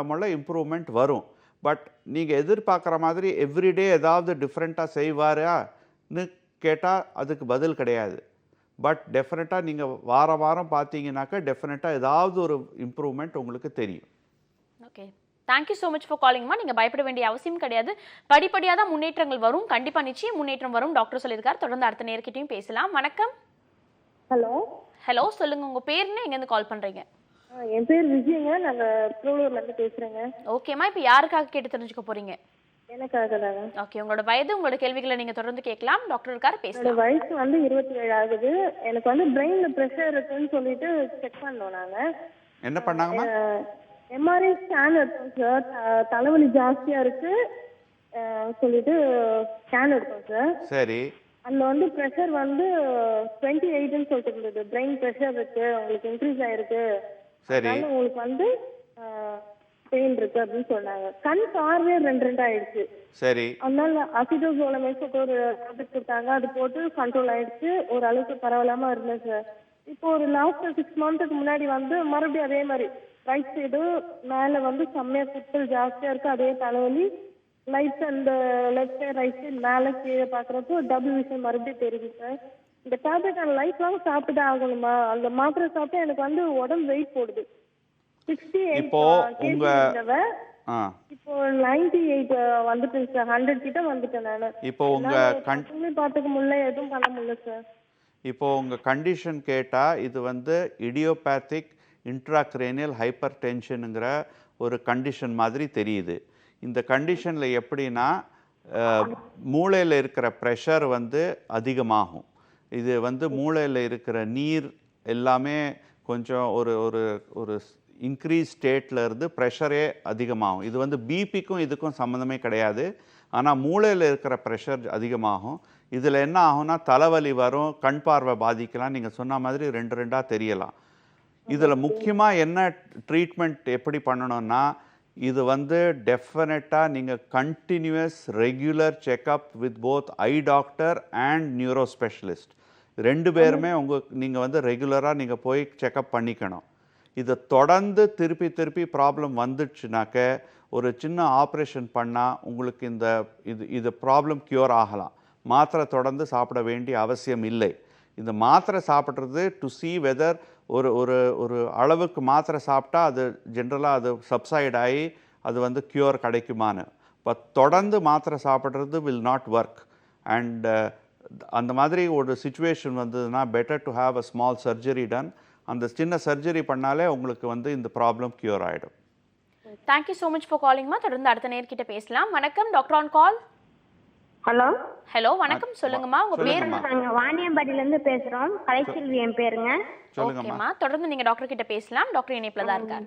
முள்ள இம்ப்ரூவ்மெண்ட் வரும். பட் நீங்கள் எதிர்பார்க்குற மாதிரி எவ்ரிடே ஏதாவது டிஃப்ரெண்ட்டாக செய்வாரான்னு கேட்டால் அதுக்கு பதில் கிடையாது. பட் டெஃபினட்டாக நீங்கள் வாரம் பார்த்தீங்கன்னாக்கா டெஃபினட்டாக ஏதாவது ஒரு இம்ப்ரூவ்மெண்ட் உங்களுக்கு தெரியும். Okay, thank you so much for காலிங்மா. நீங்கள் பயப்பட வேண்டிய அவசியம் கிடையாது. படிப்படியாக தான் முன்னேற்றங்கள் வரும். கண்டிப்பாக நிச்சயம் முன்னேற்றம் வரும். டாக்டர் சொல்லியிருக்காரு. தொடர்ந்து அடுத்த நேர்கிட்டையும் பேசலாம். வணக்கம். ஹலோ. ஹலோ, சொல்லுங்கள். உங்கள் பேருன்னு எங்கேருந்து கால் பண்ணுறீங்க? என் பேர் விஜயங்க. நாங்கள் திருவள்ளூர்லேருந்து பேசுகிறேங்க. ஓகேம்மா, இப்போ யாருக்காக கேட்டு தெரிஞ்சுக்க போகிறீங்க? எனக்காக தாங்க. ஓகே, உங்களோட வயது, உங்களோட கேள்விகளை நீங்கள் தொடர்ந்து கேட்கலாம். டாக்டர் இருக்காரு, பேசலாம். என்னோட வயசு வந்து 27 ஆகுது. எனக்கு வந்து பிரெயினில் ப்ரெஷர் இருக்குன்னு சொல்லிட்டு செக் பண்ணோம் நாங்கள். என்ன பண்ணாங்கம்மா? எம்ஆர்ஐ ஸ்கேன் எடுத்தோம் சார். தலைவலி ஜாஸ்தியாக இருக்கு சொல்லிட்டு ஸ்கேன் எடுத்தோம் சார். சரி. அதில் வந்து ப்ரெஷர் வந்து 28ன்னு சொல்லிட்டு இருந்தது. பிரெயின் ப்ரெஷர் இருக்கு, உங்களுக்கு இன்க்ரீஸ் ஆயிருக்கு. சரி. அதனால உங்களுக்கு வந்து பெயின் இருக்கு அப்படின்னு சொன்னாங்க. கண் பார்வையே 2 ஆயிடுச்சு. சரி. அதனால அசிடோசோலமைஸ் ஒரு டேப்லெட் கொடுத்தாங்க. அது போட்டு கண்ட்ரோல் ஆயிடுச்சு. ஒரு அளவுக்கு பரவலாம இருந்தேன் சார். இப்போ ஒரு லாஸ்ட் 6 மந்த்துக்கு முன்னாடி வந்து மறுபடியும் அதே மாதிரி ரைட் சைடு மேல வந்து செம்மையா குத்தல் ஜாஸ்தியா இருக்கு. அதே தலைவலி லைட் அந்த லெஃப்ட் சைடு ரைட் சைடு மேல கீழே பாக்குறப்போ டபுள் விஷன் மறுபடியும் தெரியுது சார். இந்த டேப்லெட் நான் லைஃப் லாங் சாப்பிட்டு ஆகணுமா? அந்த மாத்திரை சாப்பிட்டு எனக்கு வந்து உடம்பு வெயிட் போடுது. 68 இப்போ உங்க இப்போ 98 வந்துட்டேன் சார். 100 கிட்ட வந்துட்டேன் நானு. இப்போ உங்க பாத்துக்க முடியல, எதுவும் பண்ண முடியல சார். இப்போ உங்க கண்டிஷன் கேட்டா இது வந்து இடியோபேத்திக் இன்ட்ராக்ரேனியல் ஹைப்பர் டென்ஷனுங்கிற ஒரு கண்டிஷன் மாதிரி தெரியுது. இந்த கண்டிஷன்ல எப்படின்னா மூளையில் இருக்கிற ப்ரெஷர் வந்து அதிகமாகும். இது வந்து மூளையில் இருக்கிற நீர் எல்லாமே கொஞ்சம் ஒரு ஒரு ஒரு இன்க்ரீஸ் ஸ்டேட்டில் இருந்து ப்ரெஷரே அதிகமாகும். இது வந்து பிபிக்கும் இதுக்கும் சம்மந்தமே கிடையாது. ஆனால் மூளையில் இருக்கிற ப்ரெஷர் அதிகமாகும். இதில் என்ன ஆகும்னா தலைவலி வரும், கண் பார்வை பாதிக்கலாம். நீங்கள் சொன்ன மாதிரி 2 தெரியலாம். இதில் முக்கியமாக என்ன ட்ரீட்மெண்ட் எப்படி பண்ணணும்னா இது வந்து டெஃபினட்டாக நீங்கள் continuous regular checkup with both eye doctor and neuro specialist 2 பேருமே நீங்கள் வந்து ரெகுலராக நீங்கள் போய் செக்அப் பண்ணிக்கணும். இதை தொடர்ந்து திருப்பி ப்ராப்ளம் வந்துடுச்சுனாக்க ஒரு சின்ன ஆப்ரேஷன் பண்ணால் உங்களுக்கு இது ப்ராப்ளம் க்யூர் ஆகலாம். மாத்திரை தொடர்ந்து சாப்பிட வேண்டிய அவசியம் இல்லை. இந்த மாத்திரை சாப்பிட்றது டு சி வெதர் ஒரு ஒரு ஒரு அளவுக்கு மாத்திரை சாப்பிட்டா அது ஜென்ரலாக அது சப்சைட் ஆகி அது வந்து க்யூர் கிடைக்குமான்னு. பட் தொடர்ந்து மாத்திரை சாப்பிட்றது வில் நாட் ஒர்க். அண்ட் அந்த மாதிரி ஒரு சுச்சுவேஷன் வந்ததுன்னா better to have a small surgery done. அந்த சின்ன சர்ஜரி பண்ணாலே உங்களுக்கு வந்து இந்த ப்ராப்ளம் க்யூர் ஆகிடும். தேங்க்யூ ஸோ மச் ஃபார் காலிங்மா. தொடர்ந்து அடுத்த நேர்கிட்ட பேசலாம். வணக்கம், doctor on call. Hello. Hello, வணக்கம். சொல்லுங்கம்மா, உங்க பேர்? நாங்க வாணியம்பாடியில இருந்து பேசுறோம். கலைச்செல்வி என் பேருங்க. ஓகேம்மா, தொடர்ந்து நீங்க டாக்டர் கிட்ட பேசலாம். டாக்டர் இணைப்புல தான் இருக்காரு.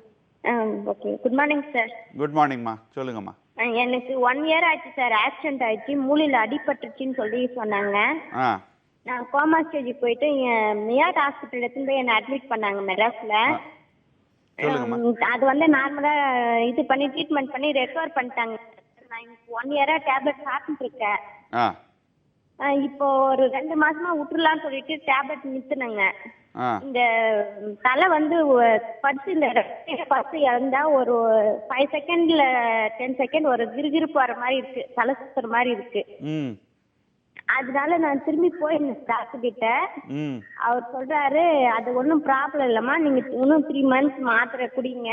Okay, good morning sir. Good மார்னிங்மா, சொல்லுங்கம்மா. எனக்கு 1 இயர் ஆச்சு சார். ஆக்சிடென்ட் ஆயிடுச்சு, மூளையில அடிபட்டுருச்சுன்னு சொல்லி சொன்னாங்க. நான் கோமா ஸ்டேஜுக்கு போயிட்டு மியாட் ஹாஸ்பிட்டல் எடுத்துன்னு போய் என்ன அட்மிட் பண்ணாங்க மெட்ராஸ்ல. அது வந்து நார்மலா இது பண்ணி ட்ரீட்மெண்ட் பண்ணி ரெக்கவர் பண்ணிட்டாங்க. நான் 1 இயரா டேப்லெட் சாப்பிட்டு இருக்கேன். இப்போ ஒரு 2 மாசமா விட்டுலான்னு சொல்லிட்டு டேப்லெட் நிறுத்துனங்க. இந்த தலை வந்து பர்ஸ் இறந்தா ஒரு 5 செகண்ட்ல 10 செகண்ட் ஒரு கிருகிருப்பு வர மாதிரி இருக்கு, தலை சுத்துற மாதிரி இருக்கு. அதனால நான் திரும்பி போயிருந்தேன் டாக்டர் கிட்ட. அவர் சொல்றாரு அது ஒன்றும் ப்ராப்ளம் இல்லம்மா, நீங்க இன்னும் 3 மந்த்ஸ் மாத்திரை குடிங்க,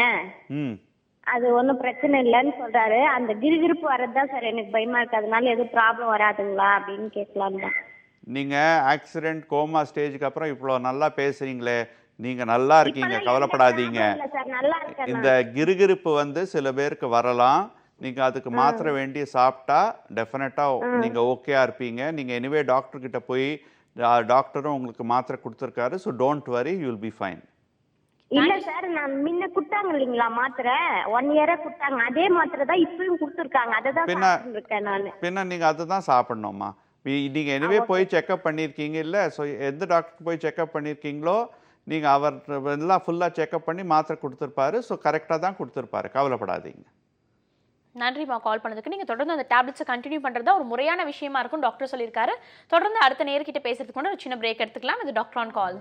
அது ஒன்றும் பிரச்சனை இல்லைன்னு சொல்றாரு. அந்த கிருகிருப்பு வர்றதுதான் சார் எனக்கு பயமா இருக்கு. அதனால எதுவும் ப்ராப்ளம் வராதுங்களா அப்படின்னு கேட்கலாம் தான். நீங்கள் ஆக்சிடென்ட் கோமா ஸ்டேஜுக்கு அப்புறம் இவ்வளோ நல்லா பேசுகிறீங்களே, நீங்கள் நல்லா இருக்கீங்க, கவலைப்படாதீங்க. இந்த கிருகிருப்பு வந்து சில பேருக்கு வரலாம். நீங்கள் அதுக்கு மாத்திரை வேண்டி சாப்பிட்டா டெஃபினட்டாக நீங்கள் ஓகேயா இருப்பீங்க. நீங்கள் எனிவே டாக்டர்கிட்ட போய் டாக்டரும் உங்களுக்கு மாத்திரை கொடுத்துருக்காரு. So don't worry, you will be fine. இல்ல சார், நான் முன்ன கொடுத்தாங்க இல்லைங்களா மாத்திரை, 1 இயரா கொடுத்தாங்க. அதே மாத்திரை தான் இப்பயும் கொடுத்துருக்காங்க. அதை தான் சாப்பிட்டு இருக்கேன் நான். பின்ன நீங்கள் அதை தான் சாப்பிடணும்மா. நீங்கள் எனிவே போய் செக்அப் பண்ணியிருக்கீங்க இல்லை? ஸோ எந்த டாக்டருக்கு போய் செக்அப் பண்ணியிருக்கீங்களோ நீங்கள் அவர் எல்லாம் ஃபுல்லாக செக்அப் பண்ணி மாத்திரை கொடுத்துருப்பாரு. ஸோ கரெக்டாக தான் கொடுத்துருப்பாரு, கவலைப்படாதீங்க. நன்றிம்மா கால் பண்ணதுக்கு. நீங்கள் தொடர்ந்து அந்த டேப்லெட்ஸை கண்டினியூ பண்ணுறதா ஒரு முறையான விஷயமா இருக்கும் டாக்டர் சொல்லியிருக்காரு. தொடர்ந்து அடுத்த நேர்கிட்ட பேசுறதுக்கு முன்னாடி ஒரு சின்ன பிரேக் எடுத்துக்கலாம். இது doctor on call.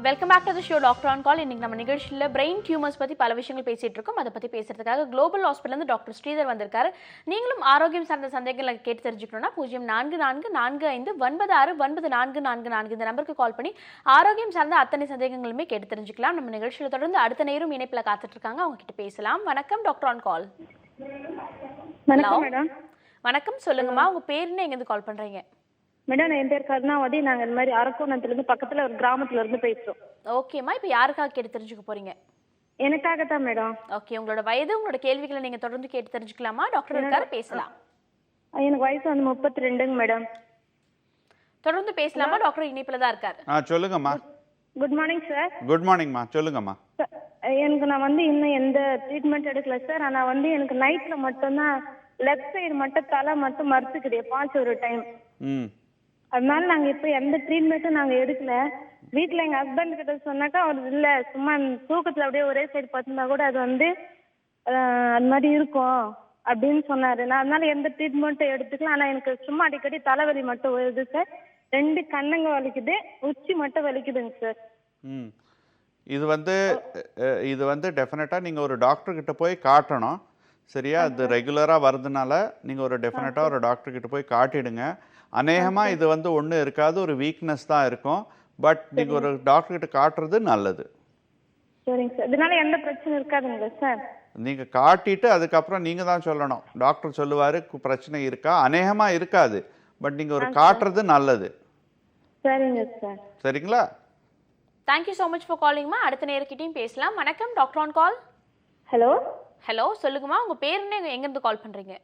Welcome back to the show doctor on call. இன்னைக்கு நம்ம நிகழ்ச்சியில் பிரெயின் டியூமர்ஸ் பற்றி பல விஷயங்கள் பேசிட்டு இருக்கோம். அதை பற்றி பேசுறதுக்காக குளோபல் ஹாஸ்பிட்டலேருந்து டாக்டர் ஸ்ரீதர் வந்திருக்காரு. நீங்களும் ஆரோக்கியம் சார்ந்த சந்தேகங்களை கேட்டு தெரிஞ்சுக்கணும்னா 0444459444 இந்த நம்பருக்கு கால் பண்ணி ஆரோக்கியம் சார்ந்த அத்தனை சந்தேகங்களுமே கேட்டு தெரிஞ்சுக்கலாம். நம்ம நிகழ்ச்சியில் தொடர்ந்து அடுத்த நேரம் இணைப்பில் காத்துட்டு இருக்காங்க, அவங்க கிட்ட பேசலாம். வணக்கம் டாக்டர் ஆன் கால். வணக்கம் மேடம். வணக்கம், சொல்லுங்கம்மா, உங்க பேருன்னு எங்கேருந்து கால் பண்றீங்க? மேடம் என் பேர் கருணாவதி. நாங்க இந்த மாதிரி அரக்கோணத்துல இருந்து பக்கத்துல ஒரு கிராமத்துல இருந்து பேசுறோம். ஓகேம்மா, இப்போ யாருக்காக கேட்டு தெரிஞ்சுக்க போறீங்க? எனக்காகத்தான் மேடம். ஓகே, உங்களோட வயது, உங்களோட கேள்விகளை நீங்க தொடர்ந்து கேட்டு தெரிஞ்சுக்கலாமா? டாக்டர் இருக்காரு, பேசலாம். எனக்கு வயசு வந்து 32 மேடம். தொடர்ந்து பேசலாமா? டாக்டர் இணைப்புல தான் இருக்காரு. சொல்லுங்கம்மா. Good morning sir. குட் மார்னிங்மா, சொல்லுங்கம்மா. எனக்கு நான் வந்து இன்னும் எந்த ட்ரீட்மெண்ட் எடுக்கல சார். ஆனா வந்து எனக்கு நைட்ல மட்டும்தான் லெஃப்ட் சைடு மட்டும் தலை மட்டும் மறுத்துக்குது எப்பாச்சும் ஒரு டைம். அதனால நாங்க இப்ப எந்த ட்ரீட்மெண்ட்டும் நாங்க எடுக்கல. வீட்டுல எங்க ஹஸ்பண்ட் கிட்ட சொன்னாக்கா அவர் இல்ல சும்மா தூக்கத்துல அப்படியே ஒரே சைடு பார்த்துருந்தா கூட அது வந்து அது மாதிரி இருக்கும் அப்படின்னு சொன்னாரு. நான் அதனால எந்த ட்ரீட்மெண்ட்டும் எடுத்துக்கலாம். ஆனா எனக்கு சும்மா அடிக்கடி தலைவலி மட்டும் வருது சார். 2 கண்ணுங்க வலிக்குது, உச்சி மட்டும் வலிக்குதுங்க சார். இது வந்து டெஃபினட்டாக நீங்கள் ஒரு டாக்டர் கிட்ட போய் காட்டணும். சரியா? அது ரெகுலராக வருதுனால நீங்கள் ஒரு டெஃபினட்டாக ஒரு டாக்டர் கிட்ட போய் காட்டிடுங்க. அநேகமாக இது வந்து ஒன்றும் இருக்காது, ஒரு வீக்னஸ் தான் இருக்கும். பட் நீங்கள் ஒரு டாக்டர் கிட்ட காட்டுறது நல்லது. சரிங்க சார். இதனால எந்த பிரச்சனை இருக்காதுங்களா சார்? நீங்கள் காட்டிட்டு அதுக்கப்புறம் நீங்கள் தான் சொல்லணும். டாக்டர் சொல்லுவார் பிரச்சனை இருக்கா, அநேகமாக இருக்காது. பட் நீங்கள் ஒரு காட்டுறது நல்லது. சரிங்க சார். சரிங்களா? தேங்க்யூ ஸோ மச் ஃபார் காலிங்மா. அடுத்த நேரக்கிட்டையும் பேசலாம். வணக்கம் doctor on call. Hello. Hello, சொல்லுங்கம்மா, உங்க பேருன்னு எங்கேருந்து கால் பண்றீங்க?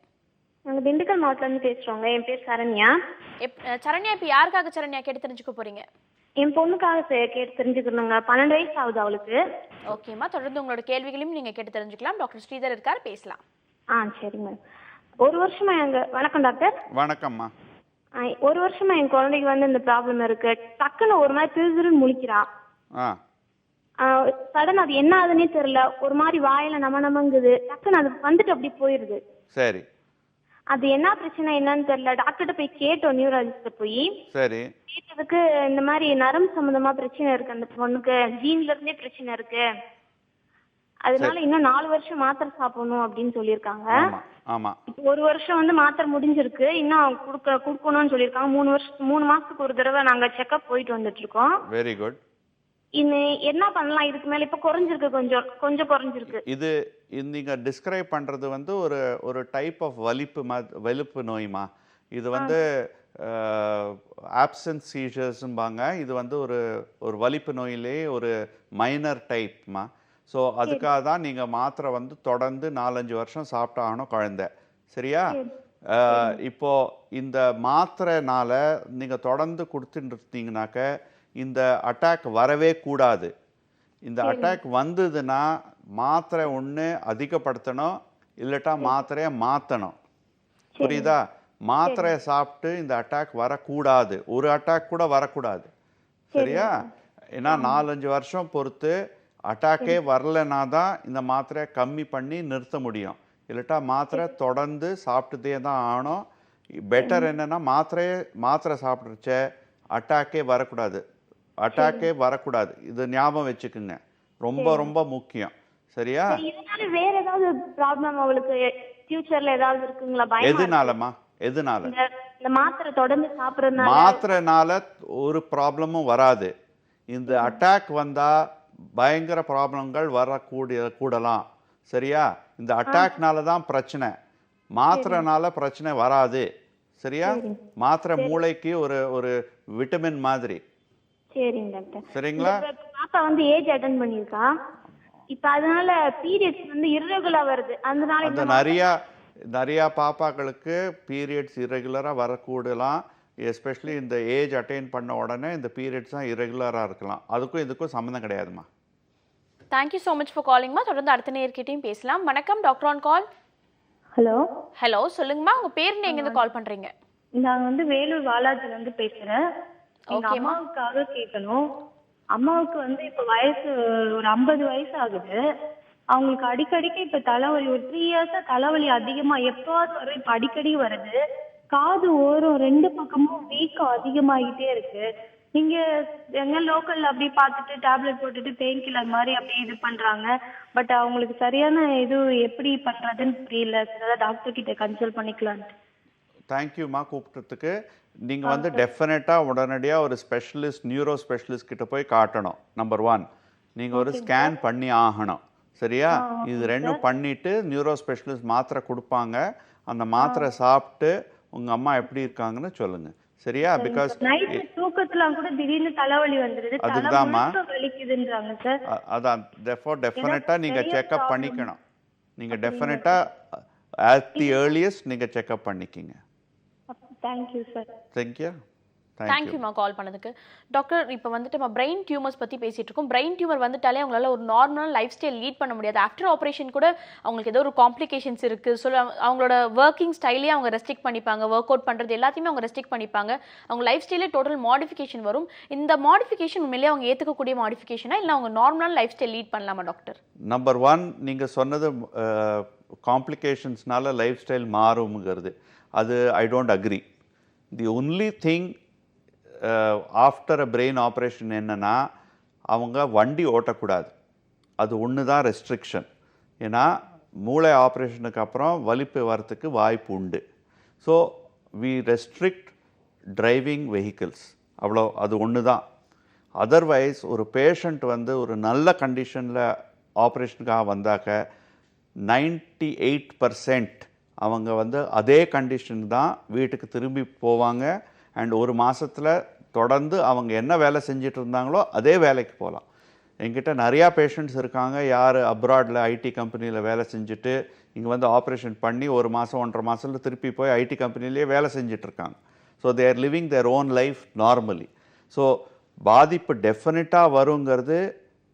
நாங்க திண்டுக்கல் மாவட்டத்துல இருந்து பேசுறோங்க. என் பேர் சரண்யா. சரண்யா, இப்போ யாருக்காக சரண்யா கேட்டு தெரிஞ்சுக்க போறீங்க? என் பொண்ணுக்காக கேட்டு தெரிஞ்சுக்கணுங்க. 12 வயசு ஆகுது அவளுக்கு. ஓகேம்மா, தொடர்ந்து உங்களோட கேள்விகளையும் நீங்க கேட்டு தெரிஞ்சுக்கலாம். டாக்டர் ஸ்ரீதர் இருக்கார், பேசலாம். சரிங்க மேடம். ஒரு வருஷமா வணக்கம் டாக்டர். வணக்கம்மா. ஒரு வருஷமா என் குழந்தைக்கு வந்து இந்த ப்ராப்ளம் இருக்கு. டக்குன்னு ஒரு மாதிரி திருதிருன்னு முழிக்கிறா. சடன் அது என்ன ஆகுதுன்னே தெரியல. ஒரு மாதிரி வாயில நமங்குது. டக்குன்னு அது வந்துட்டு அப்படி போயிருது. சரி, அது என்ன பிரச்சனை என்னன்னு தெரியல. டாக்டர்கிட்ட போய் கேட்டோம், நியூராலஜிஸ்ட் போய். சரி. கேட்டதுக்கு இந்த மாதிரி நரம்பு சம்பந்தமா பிரச்சனை இருக்கு அந்த பொண்ணுக்கு, ஜீன்ல இருந்தே பிரச்சனை இருக்கு, அதனால இன்னும் 4 வருஷம் மாத்திரை சாப்பிடணும் அப்படின்னு சொல்லியிருக்காங்க. இப்போ 1 வருஷம் வந்து மாத்திரை முடிஞ்சிருக்கு, இன்னும் கொடுக்கணும்னு சொல்லியிருக்காங்க. 3 மாசத்துக்கு ஒரு தடவை நாங்க செக்அப் போயிட்டு வந்துட்டு இருக்கோம். Very good. என்ன பண்ணலாம் இதுக்கு மேல? இப்ப குறைஞ்சிருக்கு, கொஞ்சம் குறைஞ்சிருக்கு. இது நீங்க டிஸ்கிரைப் பண்றது வந்து ஒரு டைப் ஆஃப் வலிப்பு நோய்மா. இது வந்து ஆப்சன்ட் சீஷர்ஸ்ம்பாங்க. இது வந்து ஒரு வலிப்பு நோயிலே ஒரு மைனர் டைப்மா. ஸோ அதுக்காக தான் நீங்கள் மாத்திரை வந்து தொடர்ந்து 4-5 வருஷம் சாப்பிட்டாகணும் குழந்தை. சரியா? இப்போ இந்த மாத்திரைனால நீங்கள் தொடர்ந்து கொடுத்துட்டு இருந்தீங்கனாக்க இந்த அட்டாக் வரவே கூடாது. இந்த அட்டாக் வந்ததுன்னா மாத்திரை ஒன்று அதிகப்படுத்தணும், இல்லட்டா மாத்திரையை மாற்றணும். புரியுதா? மாத்திரையை சாப்பிட்டு இந்த அட்டாக் வரக்கூடாது, ஒரு அட்டாக் கூட வரக்கூடாது. சரியா? ஏன்னா 4-5 வருஷம் பொறுத்து அட்டாக்கே வரலனா தான் இந்த மாத்திரையை கம்மி பண்ணி நிறுத்த முடியும். இல்லட்டா மாத்திரை தொடர்ந்து சாப்பிட்டுட்டே தான் ஆகணும். பெட்டர் என்னன்னா மாத்திரை சாப்பிட்றச்ச அட்டாக்கே வரக்கூடாது. இது ஞாபகம் வச்சுக்குங்க, ரொம்ப ரொம்ப முக்கியம். சரியா? இதனால வேற ஏதாவது ப்ராப்ளம் அவளுக்கு ஃபியூச்சர்ல ஏதாவது இருக்குங்களா? எதுனாலமா? எதுனால? இந்த மாத்திரை தொடர்ந்து சாப்பிடுறதுனால? மாத்திரைனால ஒரு ப்ராப்ளமும் வராது. இந்த அட்டாக் வந்தா பயங்கர ப்ராப்ளங்கள் கூடலாம். சரியா? இந்த அட்டாக்னால தான் பிரச்சனை, மாத்திரைனால பிரச்சனை வராது. சரியா? மாத்திரை மூளைக்கு ஒரு விட்டமின் மாதிரி. சரிங்க டாக்டர். சரிங்களா? பாப்பா வந்து ஏஜ் அட்டெண்ட் பண்ணிருக்கா. இப்ப அதனால பீரியட்ஸ் வந்து இர்ரெகுலரா வருது. அதனால அந்த நிறைய பாப்பாக்களுக்கு பீரியட்ஸ் இர்ரெகுலராக வரக்கூடலாம். எஸ்பெஷலி இந்த ஏஜ் அட்டைன் பண்ண உடனே இந்த பீரியட்ஸ் தான் இர்ரெகுலராக இருக்கலாம். அதுக்கும் இதுக்கும் சம்மந்தம் கிடையாதுமா. தேங்க்யூ ஸோ மச் ஃபார் காலிங்மா. தொடர்ந்து அடுத்த நேர்கிட்டையும் பேசலாம். வணக்கம் doctor on call. Hello. Hello, சொல்லுங்கம்மா, உங்க பேருன்னு எங்கேருந்து கால் பண்றீங்க? நான் வந்து வேலூர் வாலாஜில இருந்து பேசுறேன். எங்க அம்மாவுக்காக கேட்கணும். அம்மாவுக்கு வந்து இப்ப வயசு ஒரு 50 வயசு ஆகுது. அவங்களுக்கு அடிக்கடிக்கு இப்ப தலைவலி, ஒரு 3 இயர்ஸா தலைவலி அதிகமா எப்பவாவது வரும். இப்ப அடிக்கடி வருது. காது ஓரம் 2 பக்கமும் வீக்கம் அதிகமாகிட்டே இருக்கு. இங்க எங்க லோக்கல்ல அப்படி பார்த்துட்டு டேப்லெட் போட்டுட்டு பெயின் கில்லர் மாதிரி அப்படியே இது பண்றாங்க. பட் அவங்களுக்கு சரியான இது எப்படி பண்றதுன்னு புரியல. அதான் டாக்டர் கிட்ட கன்சல்ட் பண்ணிக்கலான்ட்டு. தேங்க்யூம்மா கூப்பிட்டதுக்கு. நீங்கள் வந்து டெஃபினட்டாக உடனடியாக ஒரு ஸ்பெஷலிஸ்ட், நியூரோ ஸ்பெஷலிஸ்ட் கிட்ட போய் காட்டணும். நம்பர் 1, நீங்கள் ஒரு ஸ்கேன் பண்ணி ஆகணும். சரியா? இது ரெண்டும் பண்ணிவிட்டு நியூரோ ஸ்பெஷலிஸ்ட் மாத்திரை கொடுப்பாங்க. அந்த மாத்திரை சாப்பிட்டு உங்கள் அம்மா எப்படி இருக்காங்கன்னு சொல்லுங்கள். சரியா? பிகாஸ் நைட் தூக்கத்துல கூட திடீர்னு தலைவலி வந்துருது. அதுக்குதாம்மா வலிக்குதுன்றாங்க சார். அதான் டெஃபினட்டாக நீங்கள் செக்அப் பண்ணிக்கணும். நீங்கள் டெஃபினட்டாக at the earliest நீங்கள் செக்அப் பண்ணிக்கிங்க. Thank you sir. தேங்க்யூ. தேங்க்யூமா கால் பண்ணதுக்கு. டாக்டர், இப்போ வந்துட்டு நம்ம பிரெயின் டியூமர்ஸ் பற்றி பேசிகிட்டு இருக்கோம். பிரெயின் டியூமர் வந்துட்டாலே அவங்களால ஒரு நார்மலான லைஃப் ஸ்டைல் லீட் பண்ண முடியாது. ஆஃப்டர் ஆப்ரேஷன் கூட அவங்களுக்கு ஏதோ ஒரு காம்ப்ளிகேஷன்ஸ் இருக்குது. ஸோ அவங்களோட ஒர்க்கிங் ஸ்டைலே அவங்க ரெஸ்ட்ரிக்ட் பண்ணிப்பாங்க. ஒர்க் அவுட் பண்ணுறது எல்லாத்தையுமே அவங்க ரெஸ்ட்ரிக்ட் பண்ணிப்பாங்க. அவங்க லைஃப் ஸ்டைலே டோட்டல் மாடிஃபிகேஷன் வரும். இந்த மாடிஃபிகேஷன் உண்மையிலேயே அவங்க ஏற்றுக்கக்கூடிய மாடிஃபிகேஷனா இல்லை அவங்க நார்மலான லைஃப் ஸ்டைல் லீட் பண்ணலாமா டாக்டர்? நம்பர் 1, நீங்கள் சொன்னது காம்ப்ளிகேஷன்ஸ்னால லைஃப் ஸ்டைல் மாறுங்கிறது, அது I don't agree. The only thing after a brain operation என்னென்னா, அவங்க வண்டி ஓட்டக்கூடாது. அது ஒன்று தான் ரெஸ்ட்ரிக்ஷன். ஏன்னா மூளை ஆப்ரேஷனுக்கு அப்புறம் வலிப்பு வரத்துக்கு வாய்ப்பு உண்டு. So we restrict driving vehicles, அவ்வளோ. அது ஒன்று தான். அதர்வைஸ் ஒரு பேஷண்ட் வந்து ஒரு நல்ல கண்டிஷனில் ஆப்ரேஷனுக்காக வந்தாக்க 98% அவங்க வந்து அதே கண்டிஷன் தான் வீட்டுக்கு திரும்பி போவாங்க. அண்ட் ஒரு மாதத்தில் தொடர்ந்து அவங்க என்ன வேலை செஞ்சுட்டு இருந்தாங்களோ அதே வேலைக்கு போகலாம். என்கிட்ட நிறையா பேஷண்ட்ஸ் இருக்காங்க, யார் அப்ராடில் ஐடி கம்பெனியில் வேலை செஞ்சுட்டு இங்கே வந்து ஆப்ரேஷன் பண்ணி ஒரு மாதம் 1.5 மாதத்தில் திருப்பி போய் ஐடி கம்பெனிலேயே வேலை செஞ்சிட்ருக்காங்க. So they are living their own life normally. So பாதிப்பு டெஃபினட்டாக வருங்கிறது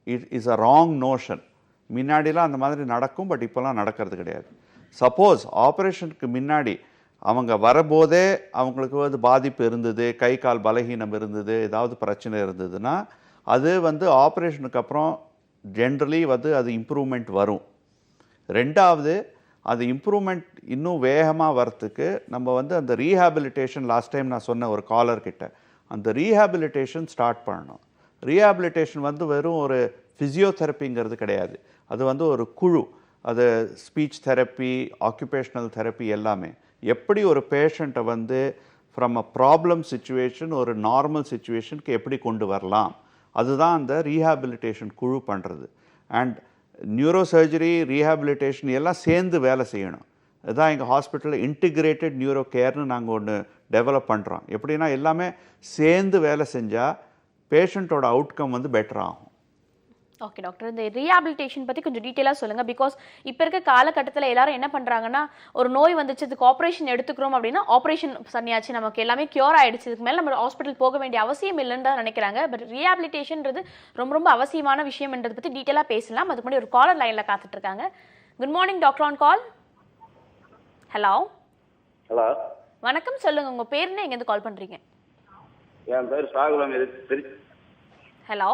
it is a wrong notion. முன்னாடிலாம் அந்த மாதிரி நடக்கும், பட் இப்போலாம் நடக்கிறது கிடையாது. சப்போஸ் ஆப்ரேஷனுக்கு முன்னாடி அவங்க வரபோதே அவங்களுக்கு வந்து பாதிப்பு இருந்தது, கை கால் பலகீனம் இருந்தது, ஏதாவது பிரச்சனை இருந்ததுன்னா அது வந்து ஆப்ரேஷனுக்கு அப்புறம் ஜென்ரலி வந்து அது இம்ப்ரூவ்மெண்ட் வரும். ரெண்டாவது, அது இம்ப்ரூவ்மெண்ட் இன்னும் வேகமாக வரத்துக்கு நம்ம வந்து அந்த ரீஹாபிலிட்டேஷன், லாஸ்ட் டைம் நான் சொன்ன ஒரு காலர்கிட்ட, அந்த ரீஹாபிலிட்டேஷன் ஸ்டார்ட் பண்ணணும். ரீஹாபிலிட்டேஷன் வந்து வெறும் ஒரு ஃபிசியோதெரப்பிங்கிறது கிடையாது. அது வந்து ஒரு குழு. அது ஸ்பீச் தெரப்பி, ஆக்குபேஷனல் தெரப்பி எல்லாமே. எப்படி ஒரு பேஷண்ட்டை வந்து ஃப்ரம் அ ப்ராப்ளம் சிச்சுவேஷன் ஒரு நார்மல் சிச்சுவேஷனுக்கு எப்படி கொண்டு வரலாம், அதுதான் அந்த ரீஹாபிலிட்டேஷன் குழு பண்ணுறது. அண்ட் நியூரோ சர்ஜரி, ரீஹாபிலிட்டேஷன் எல்லாம் சேர்ந்து வேலை செய்யணும். இதுதான் எங்கள் ஹாஸ்பிட்டலில் இன்டிகிரேட்டட் நியூரோ கேர்னு நாங்கள் ஒன்று டெவலப் பண்ணுறோம். எப்படின்னா எல்லாமே சேர்ந்து வேலை செஞ்சால் பேஷண்ட்டோட அவுட்கம் வந்து பெட்டர் ஆகும். ஓகே டாக்டர், இந்த ரீஹாபிலிட்டேஷன் பற்றி கொஞ்சம் டீட்டெயிலாக சொல்லுங்கள். பிகாஸ் இப்போ இருக்க காலகட்டத்தில் எல்லாரும் என்ன பண்ணுறாங்கன்னா, ஒரு நோய் வந்துச்சு, அதுக்கு ஆப்ரேஷன் எடுத்துக்கிறோம் அப்படின்னா ஆப்ரேஷன் பண்ணியாச்சு, நமக்கு எல்லாமே க்யூர் ஆகிடுச்சு, இதுக்கு மேலே நம்ம ஹாஸ்பிட்டல் போக வேண்டிய அவசியம் இல்லைன்னு தான் நினைக்கிறாங்க. பட் ரீஹாபிலிட்டேஷன்றது ரொம்ப ரொம்ப அவசியமான விஷயம்ன்றதை பற்றி டீட்டெயிலாக பேசலாம். அதுக்கு முன்னாடி ஒரு காலர் லைனில் காத்துட்ருக்காங்க. Good morning doctor, on call. Hello. Hello, வணக்கம், சொல்லுங்கள் உங்கள் பேருன்னு எங்கேருந்து கால் பண்ணுறீங்க? என் பேர் சாகுலம். ஹலோ.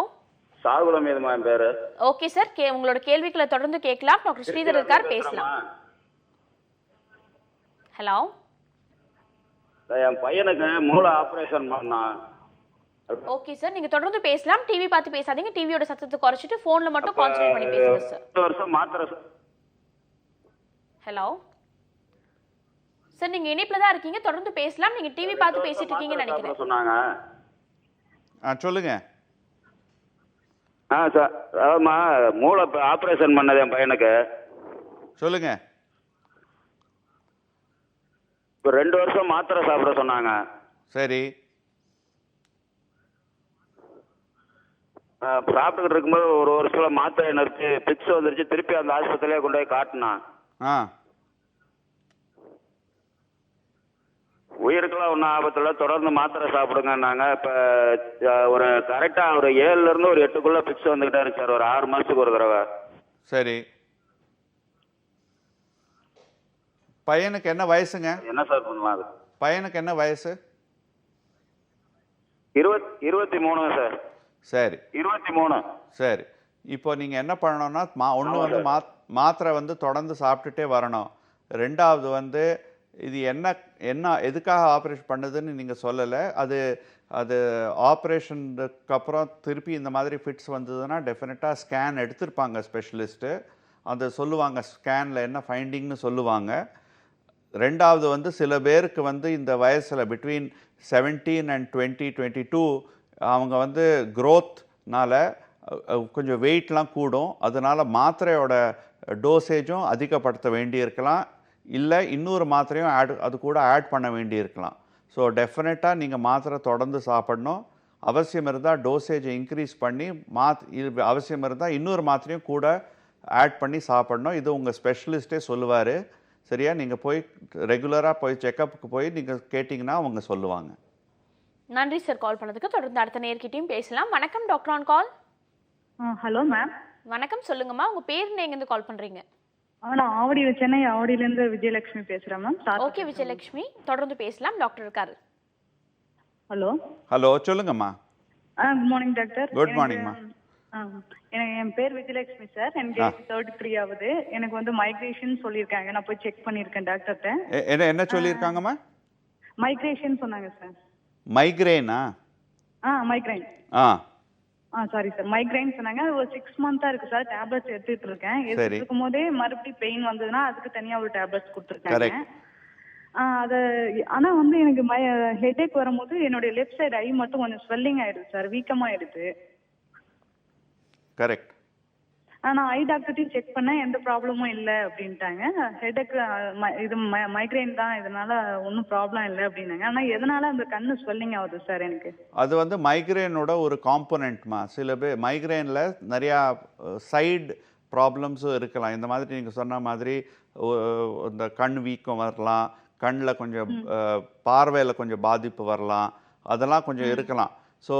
சாகுலம் இதுமா என் பேரு. ஓகே சார், உங்களோட கேள்விகளை தொடர்ந்து கேட்கலாம். டாக்டர் ஸ்ரீதர் இருக்கார், பேசலாம். ஹலோ. என் பையனுக்கு மூளை ஆபரேஷன் பண்ணான். ஓகே சார், நீங்க தொடர்ந்து பேசலாம். டிவி பார்த்து பேசாதீங்க, டிவியோட சத்தத்தை குறைச்சிட்டு போன்ல மட்டும் கான்சென்ட்ரேட் பண்ணி பேசுங்க சார். 2 வருஷம் மாத்திரை. ஹலோ சார், நீங்க இணைப்புல தான் இருக்கீங்க, தொடர்ந்து பேசலாம். நீங்க டிவி பார்த்து பேசிட்டு இருக்கீங்கன்னு நினைக்கிறேன். சொன்னாங்க. சொல்லுங்க. சார், அதாவதுமா மூளை ஆபரேஷன் பண்ணது என் பையனுக்கு. சொல்லுங்க. இப்போ 2 வருஷம் மாத்திரை சாப்பிட சொன்னாங்க. சரி. சாப்பிட்டுக்கிட்டு இருக்கும்போது ஒரு வருஷத்துல மாத்திரை நிறுத்தி பிக்ஸ் வந்துருச்சு. திருப்பி அந்த ஆஸ்பத்திரியிலே கொண்டு போய் காட்டினான். உயிருக்கெல்லாம் ஒன்றும் ஆபத்துல, தொடர்ந்து மாத்திரை சாப்பிடுங்கன்னாங்க. இப்போ ஒரு கரெக்டாக ஒரு 7லேருந்து ஒரு 8க்குள்ள பிக்ஸ் வந்துக்கிட்டே இருக்கு சார், ஒரு 6 மாதத்துக்கு ஒரு தடவை. சரி. பையனுக்கு என்ன வயசுங்க? என்ன சார் பண்ணலாம் அது? பையனுக்கு என்ன வயசு? 23 சார். சரி, 23. சரி. இப்போ நீங்கள் என்ன பண்ணணும்னா, ஒன்று வந்து மாத்திரை வந்து தொடர்ந்து சாப்பிட்டுட்டே வரணும். ரெண்டாவது வந்து இது என்ன எதுக்காக ஆப்ரேஷன் பண்ணுதுன்னு நீங்கள் சொல்லலை. அது ஆப்ரேஷனுக்கு அப்புறம் திருப்பி இந்த மாதிரி ஃபிட்ஸ் வந்ததுன்னா டெஃபினட்டாக ஸ்கேன் எடுத்திருப்பாங்க ஸ்பெஷலிஸ்ட்டு. அதை சொல்லுவாங்க, ஸ்கேனில் என்ன ஃபைண்டிங்னு சொல்லுவாங்க. ரெண்டாவது வந்து சில பேருக்கு வந்து இந்த வயசில் பிட்வீன் 17 and 22 அவங்க வந்து க்ரோத்னால கொஞ்சம் வெயிட்லாம் கூடும். அதனால் மாத்திரையோட டோசேஜும் அதிகப்படுத்த வேண்டியிருக்கலாம், இல்லை இன்னொரு மாத்திரையும் அது கூட ஆட் பண்ண வேண்டியிருக்கலாம். ஸோ டெஃபினட்டாக நீங்கள் மாத்திரை தொடர்ந்து சாப்பிடணும். அவசியம் இருந்தால் டோசேஜை இன்க்ரீஸ் பண்ணி அவசியம் இருந்தால் இன்னொரு மாத்திரையும் கூட ஆட் பண்ணி சாப்பிடணும். இது உங்கள் ஸ்பெஷலிஸ்ட்டே சொல்லுவார். சரியா? நீங்கள் போய் ரெகுலராக போய் செக்கப்புக்கு போய் நீங்கள் கேட்டிங்கன்னா அவங்க சொல்லுவாங்க. நன்றி சார் கால் பண்ணதுக்கு. தொடர்ந்து அடுத்த நேர்கிட்டையும் பேசலாம். வணக்கம் doctor on call. Hello ma'am. வணக்கம், சொல்லுங்கம்மா. உங்க பேர் எங்கேருந்து கால் பண்றீங்க? நான் சென்னை ஆவடியிலேருந்து விஜயலட்சுமி பேசுகிறேன் மேம். ஓகே விஜயலட்சுமி, தொடர்ந்து பேசலாம். டாக்டர் இருக்காரு. ஹலோ சொல்லுங்கம்மா. Good morning doctor. குட் மார்னிங்மா. என் பேர் விஜயலட்சுமி சார். எனக்கு 33 ஆகுது. எனக்கு வந்து மைக்ரேஷன் சொல்லியிருக்காங்க. நான் போய் செக் பண்ணியிருக்கேன் டாக்டர்கிட்ட. என்ன சொல்லியிருக்காங்கம்மா? மைக்ரேஷன் சொன்னாங்க சார். மைக்ரேனா? மைக்ரைன். சாரி சார், மைக்ரைன் சொன்னாங்க. ஒரு 6 months இருக்கு சார். டேப்லெட்ஸ் எடுத்துட்டு இருக்கேன். எடுத்துட்டு இருக்கும் போதே மறுபடியும் பெயின் வந்ததுன்னா அதுக்கு தனியா ஒரு டேப்லெட்ஸ் கொடுத்துருக்காங்க. அது ஆனா வந்து எனக்கு ஹெட்ஏக் வரும்போது என்னுடைய லெஃப்ட் சைடு ஐ மட்டும் கொஞ்சம் ஸ்வெல்லிங் ஆயிடுது சார், வீக்கமாயிடுது. கரெக்ட். நான் ஐ டாக்டர்ட்டையும் செக் பண்ணேன், எந்த ப்ராப்ளமும் இல்லை அப்படின்ட்டாங்க. ஹெட்ஏக் இது மைக்ரைன் தான், இதனால ஒன்றும் ப்ராப்ளம் இல்லை அப்படின்னாங்க. ஆனால் எதனால அந்த கண்ணு ஸ்வெல்லிங் ஆகுது சார் எனக்கு? அது வந்து மைக்ரேனோட ஒரு காம்போனன்ட்மா. சில பேர் மைக்ரேனில் நிறையா சைடு ப்ராப்ளம்ஸும் இருக்கலாம். இந்த மாதிரி நீங்கள் சொன்ன மாதிரி இந்த கண் வீக்கம் வரலாம், கண்ணில் கொஞ்சம் பார்வையில் கொஞ்சம் பாதிப்பு வரலாம், அதெல்லாம் கொஞ்சம் இருக்கலாம். ஸோ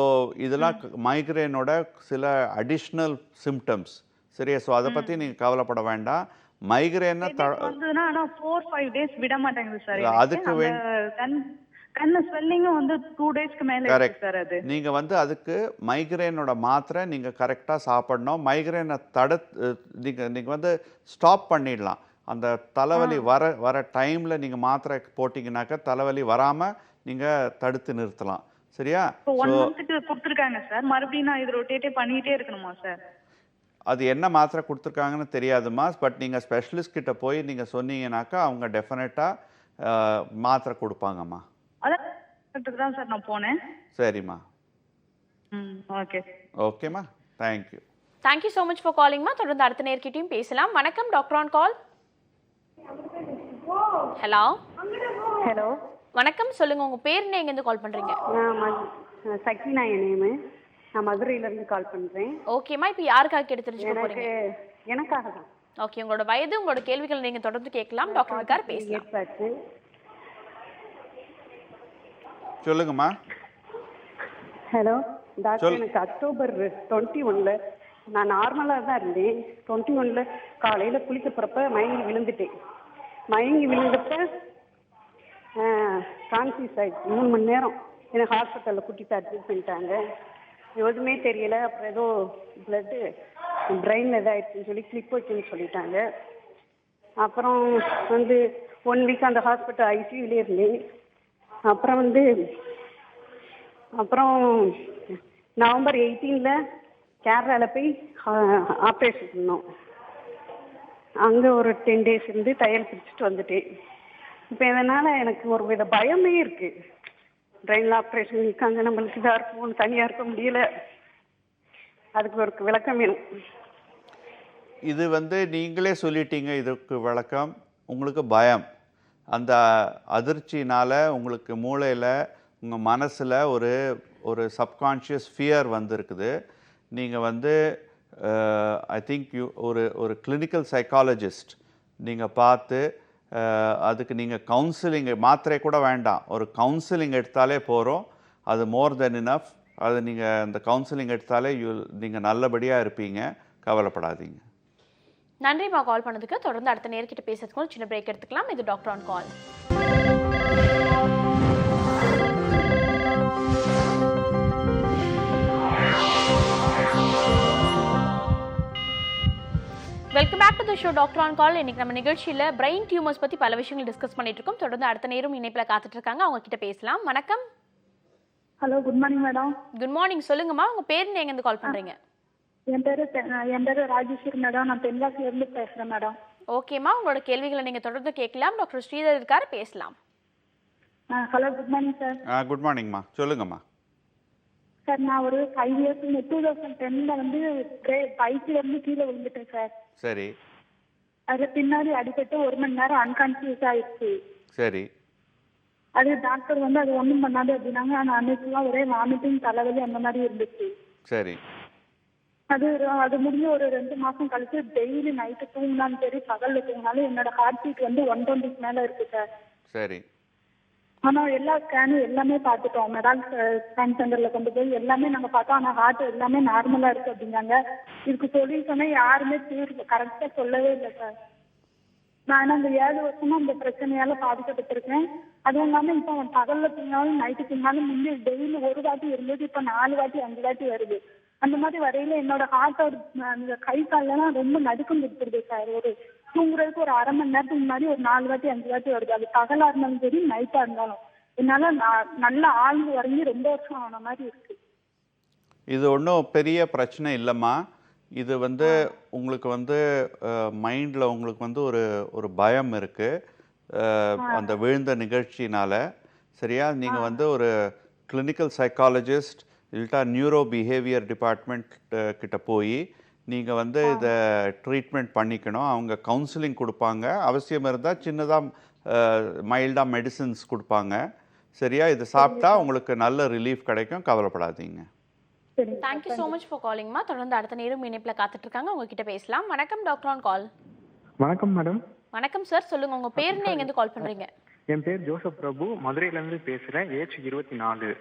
இதெல்லாம் மைக்ரேனோட சில அடிஷ்னல் சிம்டம்ஸ். சரியா? ஸோ அதை பற்றி நீங்கள் கவலைப்பட வேண்டாம். மைக்ரேனை 4-5 days விட மாட்டேங்குது சார். அதுக்கு கண்ணு ஸ்வெல்லிங்கும் வந்து 2 daysக்கு மேல இருக்கு சார். அது நீங்க வந்து அதுக்கு மைக்ரேனோட மாத்திரை நீங்க கரெக்டா சாப்பிடணும். மைக்ரேனை நீங்க வந்து ஸ்டாப் பண்ணிடலாம். அந்த தலைவலி வர டைம்ல நீங்க மாத்திரை போட்டீங்கன்னாக்க தலைவலி வராம நீங்க தடுத்து நிறுத்தலாம். சரியா? 1 monthக்கு கொடுத்துருக்காங்க சார். மறுபடியும் நான் இது ரொட்டேட்டே பண்ணிட்டே இருக்கணுமா சார்? அது என்ன மாத்திரை கொடுத்துருக்காங்கன்னு தெரியாதுமா. பட் நீங்கள் ஸ்பெஷலிஸ்ட் கிட்ட போய் நீங்கள் சொன்னீங்கன்னாக்கா அவங்க டெஃபினட்டாக மாத்திரை கொடுப்பாங்கம்மா. அதான் தான் சார் நான் போனேன். சரிம்மா. ஓகே. ஓகேம்மா, thank you. Thank you so much for காலிங்மா. தொடர்ந்து அடுத்த நேர்கிட்டையும் பேசலாம். வணக்கம் doctor on call. Hello. Hello வணக்கம், சொல்லுங்க. உங்க பேர் எங்கேருந்து கால் பண்றீங்க? சக்தினா என் நேமு. நான் மதுரையிலேருந்து கால் பண்ணுறேன். ஓகேம்மா, இப்போ யாருக்காக கேட்டு தெரிஞ்சுக்க போறீங்க? எனக்காக தான். ஓகே, உங்களோட வயது, உங்களோட கேள்விகள் நீங்க தொடர்ந்து கேட்கலாம். டாக்டர் இருக்கார், பேசலாம். சொல்லுங்கம்மா. ஹலோ டாக்டர், எனக்கு October 21 நான் நார்மலாக தான் இருந்தேன். 21 காலையில் குளிக்க போகிறப்ப மயங்கி விழுந்துட்டேன். மயங்கி விழுந்தப்ப கான்சியஸ் ஆகிடுச்சு. 3 மணி நேரம் எனக்கு ஹாஸ்பிட்டலில் கூட்டிட்டு அட்மிட் பண்ணிட்டாங்க. எதுவுமே தெரியல. அப்புறம் ஏதோ பிளட்டு பிரெயினில் இதாகிடுச்சுன்னு சொல்லி கிளிப் வச்சுன்னு சொல்லிட்டாங்க. அப்புறம் வந்து 1 week அந்த ஹாஸ்பிட்டல் ஐசியூலே இருந்தேன். அப்புறம் வந்து November 18 கேரளாவில் போய் ஆப்ரேஷன் பண்ணோம். அங்கே ஒரு 10 days இருந்து தையல் பிடிச்சிட்டு வந்துட்டேன். இப்போ இதனால் எனக்கு ஒரு வித பயமே இருக்குது. பிரெயினில் ஆப்ரேஷன் இருக்காங்க, நம்மளுக்கு இதாக இருக்கும், தனியாக இருக்க முடியல. அதுக்கு ஒரு விளக்கம் வேணும். இது வந்து நீங்களே சொல்லிட்டீங்க. இதுக்கு விளக்கம் உங்களுக்கு பயம். அந்த அதிர்ச்சினால் உங்களுக்கு மூளையில் உங்கள் மனசில் ஒரு சப்கான்ஷியஸ் ஃபியர் வந்திருக்குது. நீங்கள் வந்து ஐ திங்க் ஒரு கிளினிக்கல் சைக்காலஜிஸ்ட் நீங்கள் பார்த்து அதுக்கு நீங்கள் கவுன்சிலிங், மாத்திரை கூட வேண்டாம், ஒரு கவுன்சிலிங் எடுத்தாலே போகிறோம். அது மோர் தென் இனஃப். அது நீங்கள் அந்த கவுன்சிலிங் எடுத்தாலே நீங்கள் நல்லபடியாக இருப்பீங்க. கவலைப்படாதீங்க. நன்றிம்மா கால் பண்ணதுக்கு. தொடர்ந்து அடுத்த நேர்கிட்ட பேசுறதுக்கு ஒரு சின்ன பிரேக் எடுத்துக்கலாம். இது doctor on call. Welcome back to to show doctor on call. இன்னைக்கு நம்ம நிகழ்ச்சியில பிரெயின் டியூமர்ஸ் பத்தி பல விஷயங்கள் டிஸ்கஸ் பண்ணிட்டு இருக்கோம். தொடர்ந்து அடுத்த நேரம் இணைப்புல காத்துட்டு இருக்காங்க, அவங்க கிட்ட பேசலாம். வணக்கம். Hello, good morning madam. Good morning, சொல்லுங்கம்மா. உங்க பேர் எங்க இருந்து கால் பண்றீங்க? என் பேரு ராஜேஸ்வரி மேடம். நான் தென்காசில இருந்து பேசுறேன் மேடம். ஓகேம்மா, உங்களோட கேள்விகளை நீங்க தொடர்ந்து கேட்கலாம். டாக்டர் ஸ்ரீதர் இருக்காரு, பேசலாம். Hello, good morning sir. Good மார்னிங்மா, சொல்லுங்கம்மா. சார், நான் ஒரு 5 இயர்ஸ் 2010ல வந்து பைக்ல இருந்து கீழே விழுந்துட்டேன் சார். சரி. அதுல பின்னாடி அடிபட்டு 1 மணி நேரம் அன்கான்சியஸ் ஆயிடுச்சு. சரி. அது டாக்டர் வந்து அது ஒண்ணும் பண்ணாது அப்படின்னாங்க. ஆனா அன்னைக்குலாம் ஒரே வாமிட்டிங், தலைவலி அந்த மாதிரி இருந்துச்சு. சரி. அது முடிஞ்சு ஒரு 2 மாசம் கழிச்சு டெய்லி நைட்டு தூங்கினாலும் சரி, பகல்ல தூங்கினாலும் என்னோட ஹார்ட் பீட் வந்து 120 மேல இருக்கு சார். சரி. ஆனா எல்லா ஸ்கேனும் எல்லாமே பார்த்துட்டோம். மெடால் ஸ்கேன் சென்டர்ல கொண்டு போய் எல்லாமே நாங்க பார்த்தோம். ஆனா ஹார்ட் எல்லாமே நார்மலா இருக்கு அப்படிங்காங்க. இதுக்கு சொல்யூஷனே யாருமே தீர்வு கரெக்டா சொல்லவே இல்லை சார். நான் அந்த 7 வருஷமா இந்த பிரச்சனையால பாதிக்கப்பட்டிருக்கேன். அதுவும் இல்லாம இப்ப பகல்ல தூங்கினாலும் நைட்டு தூங்கினாலும் முன்னே டெய்லி 1 வாட்டி இருந்தது, இப்ப 4 வாட்டி 5 வாட்டி வருது. அந்த மாதிரி வரையில என்னோட ஹார்ட்டோட அந்த கை கால்லாம் ரொம்ப நடுக்கம் கொடுத்துருது சார். ஒரு தூங்குறதுக்கு ஒரு 1/2 மணி நேரத்துக்கு முன்னாடி ஒரு 4 வாட்டி 5 வாட்டி வருது. அது பகலா இருந்தாலும் சரி, நைட்டா இருந்தாலும். என்னால நல்லா ஆழ்ந்து வரைஞ்சி 2 வருஷம் ஆன மாதிரி இருக்கு. இது ஒன்றும் பெரிய பிரச்சனை இல்லைம்மா. இது வந்து உங்களுக்கு வந்து மைண்டில் உங்களுக்கு வந்து ஒரு பயம் இருக்குது அந்த விழுந்த நிகழ்ச்சினால. சரியா? நீங்கள் வந்து ஒரு கிளினிக்கல் சைக்காலஜிஸ்ட் இல்லட்டா நியூரோ பிஹேவியர் டிபார்ட்மெண்ட் கிட்ட போய் நீங்கள் வந்து இதை ட்ரீட்மெண்ட் பண்ணிக்கணும். அவங்க கவுன்சிலிங் கொடுப்பாங்க. அவசியம் இருந்தால் சின்னதாக மைல்டாக மெடிசின்ஸ் கொடுப்பாங்க. சரியா? இது சாப்பிட்டா உங்களுக்கு நல்ல ரிலீஃப் கிடைக்கும், கவலைப்படாதீங்க. தேங்க்யூ ஸோ மச் ஃபார் காலிங்மா. தொடர்ந்து அடுத்த நேரம் இணைப்புல காத்துட்டு இருக்காங்க, உங்ககிட்ட பேசலாம். வணக்கம், டாக்டர் ஆன் கால். வணக்கம் மேடம். வணக்கம் சார், சொல்லுங்க. உங்க பேர் எங்க இருந்து கால் பண்றீங்க? என் பேர் ஜோசப் பிரபு, மதுரையில இருந்து பேசுறேன். ஏஜ் 24.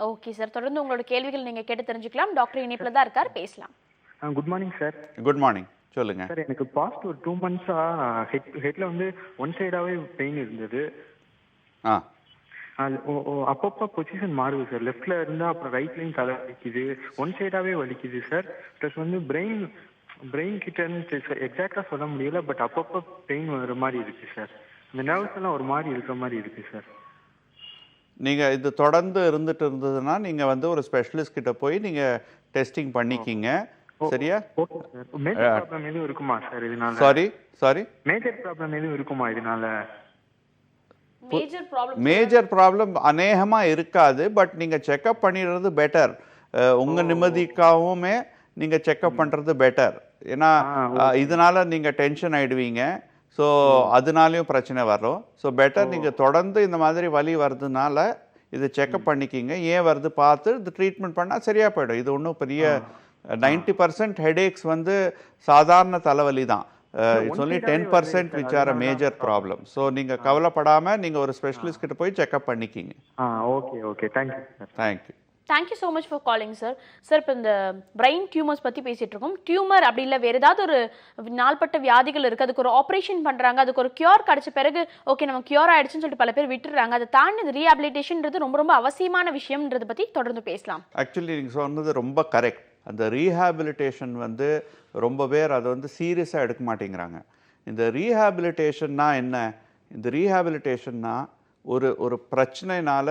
ஓகே சார், தொடர்ந்து உங்களோட கேள்விகள் நீங்க கேட்டு தெரிஞ்சுக்கலாம். டாக்டர் இணைப்புல தான் இருக்கார், பேசலாம். Good morning sir. Good morning, சொல்லுங்க சார். எனக்கு பாஸ்ட் ஒரு 2 மந்த்ஸா ஹெட்ல வந்து ஒன் சைடாவே பெயின் இருந்தது. அப்பப்போ பொசிஷன் மாறுது சார். லெஃப்ட்ல இருந்தா அப்புறம் ரைட்லயும் தலை வலிக்குது, ஒன் சைடாவே வலிக்குது சார். ப்ளஸ் வந்து பிரெயின் கிட்ட இருந்து எக்ஸாக்டா சொல்ல முடியல, பட் அப்பப்போ பெயின் வர மாதிரி இருக்கு சார். இந்த நர்வ்ஸ் எல்லாம் ஒரு மாதிரி இருக்கிற மாதிரி இருக்கு சார். நீங்கள் இது தொடர்ந்து இருந்ததுன்னா நீங்கள் வந்து ஒரு ஸ்பெஷலிஸ்ட் கிட்ட போய் நீங்கள் டெஸ்டிங் பண்ணிக்கிங்க. சரியா? மேஜர் ப்ராப்ளம் எதுவும் இருக்குமா சார் இதனால? சாரி மேஜர் ப்ராப்ளம் எதுவும் இருக்குமா இதனால? மேஜர் ப்ராப்ளம் அநேகமாக இருக்காது, பட் நீங்கள் செக்அப் பண்ணிடுறது பெட்டர். உங்கள் நிம்மதிக்காகவுமே நீங்கள் செக்அப் பண்ணுறது பெட்டர். ஏன்னா இதனால நீங்கள் டென்ஷன் ஆகிடுவீங்க. ஸோ அதனாலையும் பிரச்சனை வரும். ஸோ பெட்டர் நீங்கள் தொடர்ந்து இந்த மாதிரி வலி வருதுனால இதை செக்அப் பண்ணிக்கிங்க. ஏன் வருது பார்த்து இது ட்ரீட்மெண்ட் பண்ணால் சரியாக போயிடும். இது ஒன்றும் பெரிய 90% ஹெடேக்ஸ் வந்து சாதாரண தலைவலி தான். It's only 10% which are a major problem. So நீங்கள் கவலைப்படாமல் நீங்கள் ஒரு ஸ்பெஷலிஸ்ட் கிட்ட போய் செக்அப் பண்ணிக்கிங்க. Okay thank you sir. Thank you. Thank you so much for calling sir. Sir, இப்போ இந்த பிரெயின் டியூமர்ஸ் பற்றி பேசிகிட்டு இருக்கோம். டியூமர் அப்படி இல்லை, வேறு ஏதாவது ஒரு நாள்பட்ட வியாதிகள் இருக்குது, அதுக்கு ஒரு ஆப்ரேஷன் பண்ணுறாங்க, அதுக்கு ஒரு கியூர் கிடச்ச பிறகு ஓகே நம்ம கியூர் ஆகிடுச்சுன்னு சொல்லிட்டு பல பேர் விட்டுறாங்க. அதை தாண்டி இந்த ரீஹாபிலிட்டேஷன்றது ரொம்ப ரொம்ப அவசியமான விஷயம்ன்றதை பற்றி தொடர்ந்து பேசலாம். ஆக்சுவலி நீங்கள் சொன்னது ரொம்ப கரெக்ட். அந்த ரீஹாபிலிட்டேஷன் வந்து ரொம்ப பேர் அதை வந்து சீரியஸாக எடுக்க மாட்டேங்கிறாங்க. இந்த ரீஹாபிலிட்டேஷன்னா என்ன? இந்த ரீஹாபிலிட்டேஷன்னா ஒரு பிரச்சனைனால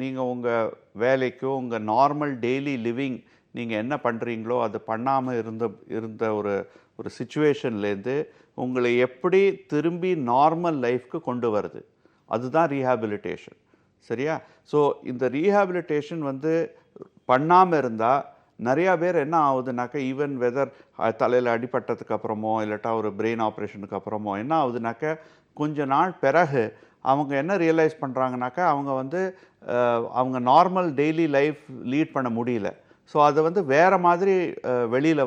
நீங்கள் உங்கள் வேலைக்கோ உங்கள் நார்மல் டெய்லி லிவிங் நீங்கள் என்ன பண்ணுறீங்களோ அது பண்ணாமல் இருந்த ஒரு சிச்சுவேஷன்லேருந்து உங்களை எப்படி திரும்பி நார்மல் லைஃப்க்கு கொண்டு வருது, அதுதான் ரீஹாபிலிட்டேஷன். சரியா? ஸோ இந்த ரீஹாபிலிட்டேஷன் வந்து பண்ணாமல் இருந்தால் நிறையா பேர் என்ன ஆகுதுனாக்கா, ஈவன் வெதர் தலையில் அடிபட்டதுக்கு அப்புறமோ இல்லாட்டா ஒரு பிரெயின் ஆப்ரேஷனுக்கு அப்புறமோ என்ன ஆகுதுனாக்கா, கொஞ்ச நாள் பிறகு அவங்க என்ன ரியலைஸ் பண்ணுறாங்கனாக்கா, அவங்க வந்து அவங்க நார்மல் டெய்லி லைஃப் லீட் பண்ண முடியல. ஸோ அது வந்து வேறு மாதிரி வெளியில்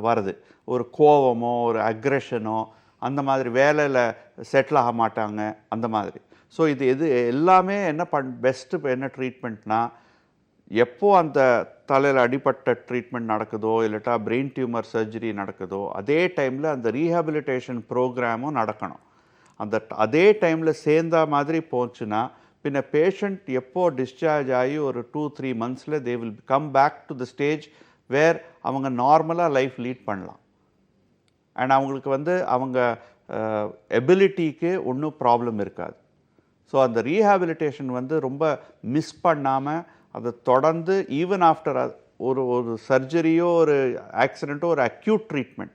வருது. ஒரு கோவமோ ஒரு அக்ரெஷனோ அந்த மாதிரி, வேலையில் செட்டில் ஆக மாட்டாங்க அந்த மாதிரி. ஸோ இது எல்லாமே என்ன பெஸ்ட்டு என்ன ட்ரீட்மெண்ட்னா, எப்போ அந்த தலையில் அடிப்பட்ட ட்ரீட்மெண்ட் நடக்குதோ இல்லாட்டா பிரெயின் டியூமர் சர்ஜரி நடக்குதோ அதே டைமில் அந்த ரீஹாபிலிட்டேஷன் ப்ரோக்ராமும் நடக்கணும். அதே டைமில் சேர்ந்த மாதிரி போச்சுன்னா பின்ன பேஷண்ட் எப்போ டிஸ்சார்ஜ் ஆகி ஒரு 2-3 monthஸில் they will come back to the stage where அவங்க நார்மலாக லைஃப் லீட் பண்ணலாம். அண்ட் அவங்களுக்கு வந்து அவங்க எபிலிட்டிக்கு ஒன்றும் ப்ராப்ளம் இருக்காது. ஸோ அந்த ரீஹாபிலிட்டேஷன் வந்து ரொம்ப மிஸ் பண்ணாமல் அதை தொடர்ந்து ஈவன் ஆஃப்டர் ஒரு ஒரு சர்ஜரியோ ஒரு ஆக்சிடெண்ட்டோ ஒரு அக்யூட் ட்ரீட்மெண்ட்,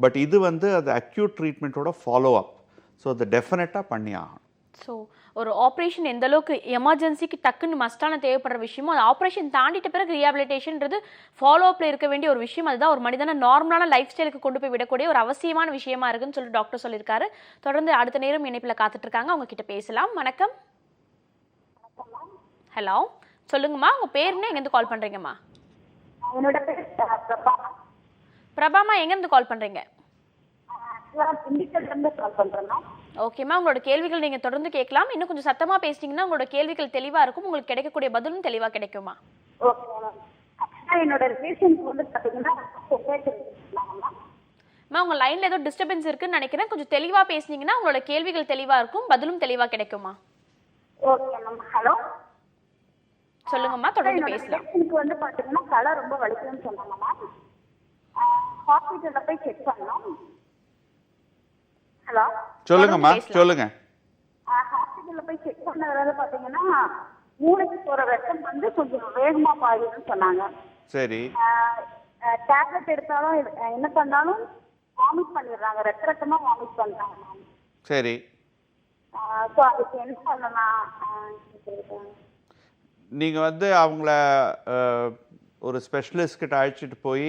பட் இது வந்து அது அக்யூட் ட்ரீட்மெண்ட்டோட ஃபாலோ அப். ஸோ அதை டெஃபினட்டாக பண்ணி ஆகணும். ஸோ ஒரு ஆப்ரேஷன் எந்த அளவுக்கு எமர்ஜென்சிக்கு டக்குன்னு மஸ்டான தேவைப்படுற விஷயமோ, அது ஆப்ரேஷன் தாண்டிட்ட பிறகு ரீஹாபிலிட்டேஷன்ன்றது ஃபாலோ அப்பில் இருக்க வேண்டிய ஒரு விஷயம். அதுதான் ஒரு மனிதனை நார்மலான லைஃப் ஸ்டைலுக்கு கொண்டு போய் விடக்கூடிய ஒரு அவசியமான விஷயமா இருக்குன்னு சொல்லிட்டு டாக்டர் சொல்லியிருக்காரு. தொடர்ந்து அடுத்த நேரம் இணைப்பில் காத்துட்டு இருக்காங்க, அவங்க கிட்ட பேசலாம். வணக்கம். ஹலோ, சொல்லுங்கம்மா, உங்க பேர் என்ன, எங்கேருந்து கால் பண்றீங்கம்மா? என்னோட பேர் பிரபா. பிரபாமா, எங்கேருந்து கால் பண்றீங்க? திண்டுக்கல்ல இருந்து கால் பண்றேன். ஓகேம்மா, உங்களோட கேள்விகள் நீங்க தொடர்ந்து கேட்கலாம். இன்னும் கொஞ்சம் சத்தமா பேசிட்டீங்கன்னா உங்களோட கேள்விகள் தெளிவா இருக்கும், உங்களுக்கு கிடைக்கக்கூடிய பதிலும் தெளிவா கிடைக்குமா? Okay ma'am. என்னோட ரிலேஷன்ஸ் வந்து பாத்தீங்கன்னா உங்க லைன்ல ஏதோ டிஸ்டர்பன்ஸ் இருக்குன்னு நினைக்கிறேன். கொஞ்சம் தெளிவா பேசுனீங்கன்னா உங்களோட கேள்விகள் தெளிவா இருக்கும், பதிலும் தெளிவா கிடைக்குமா? Okay ma'am. ஹலோ, சொல்லுங்கம்மா, தொடர்ந்து பேசலாம். எனக்கு வந்து பாத்தீங்கன்னா தலை ரொம்ப வலிக்குதுன்னு சொன்னாங்க மேம். ஹாஸ்பிட்டல்ல போய் செக் பண்ணோம். ஹலோ, சொல்லுங்கம்மா, சொல்லுங்க. ஹாஸ்பிட்டல்ல போய் செக் பண்ணதுல பாத்தீங்கன்னா மூளைக்கு போற ரத்தம் வந்து கொஞ்சம் வேகமா பாயுதுன்னு சொன்னாங்க. சரி. டேப்லெட் எடுத்தாலும் என்ன பண்ணாலும் வாமிட் பண்ணிடுறாங்க, ரத்தமா வாமிட் பண்றாங்க மேம். சரி. ஸோ அதுக்கு என்ன பண்ணலாம்? நீங்கள் வந்து அவங்கள ஒரு ஸ்பெஷலிஸ்ட் கிட்ட அழைச்சிட்டு போய்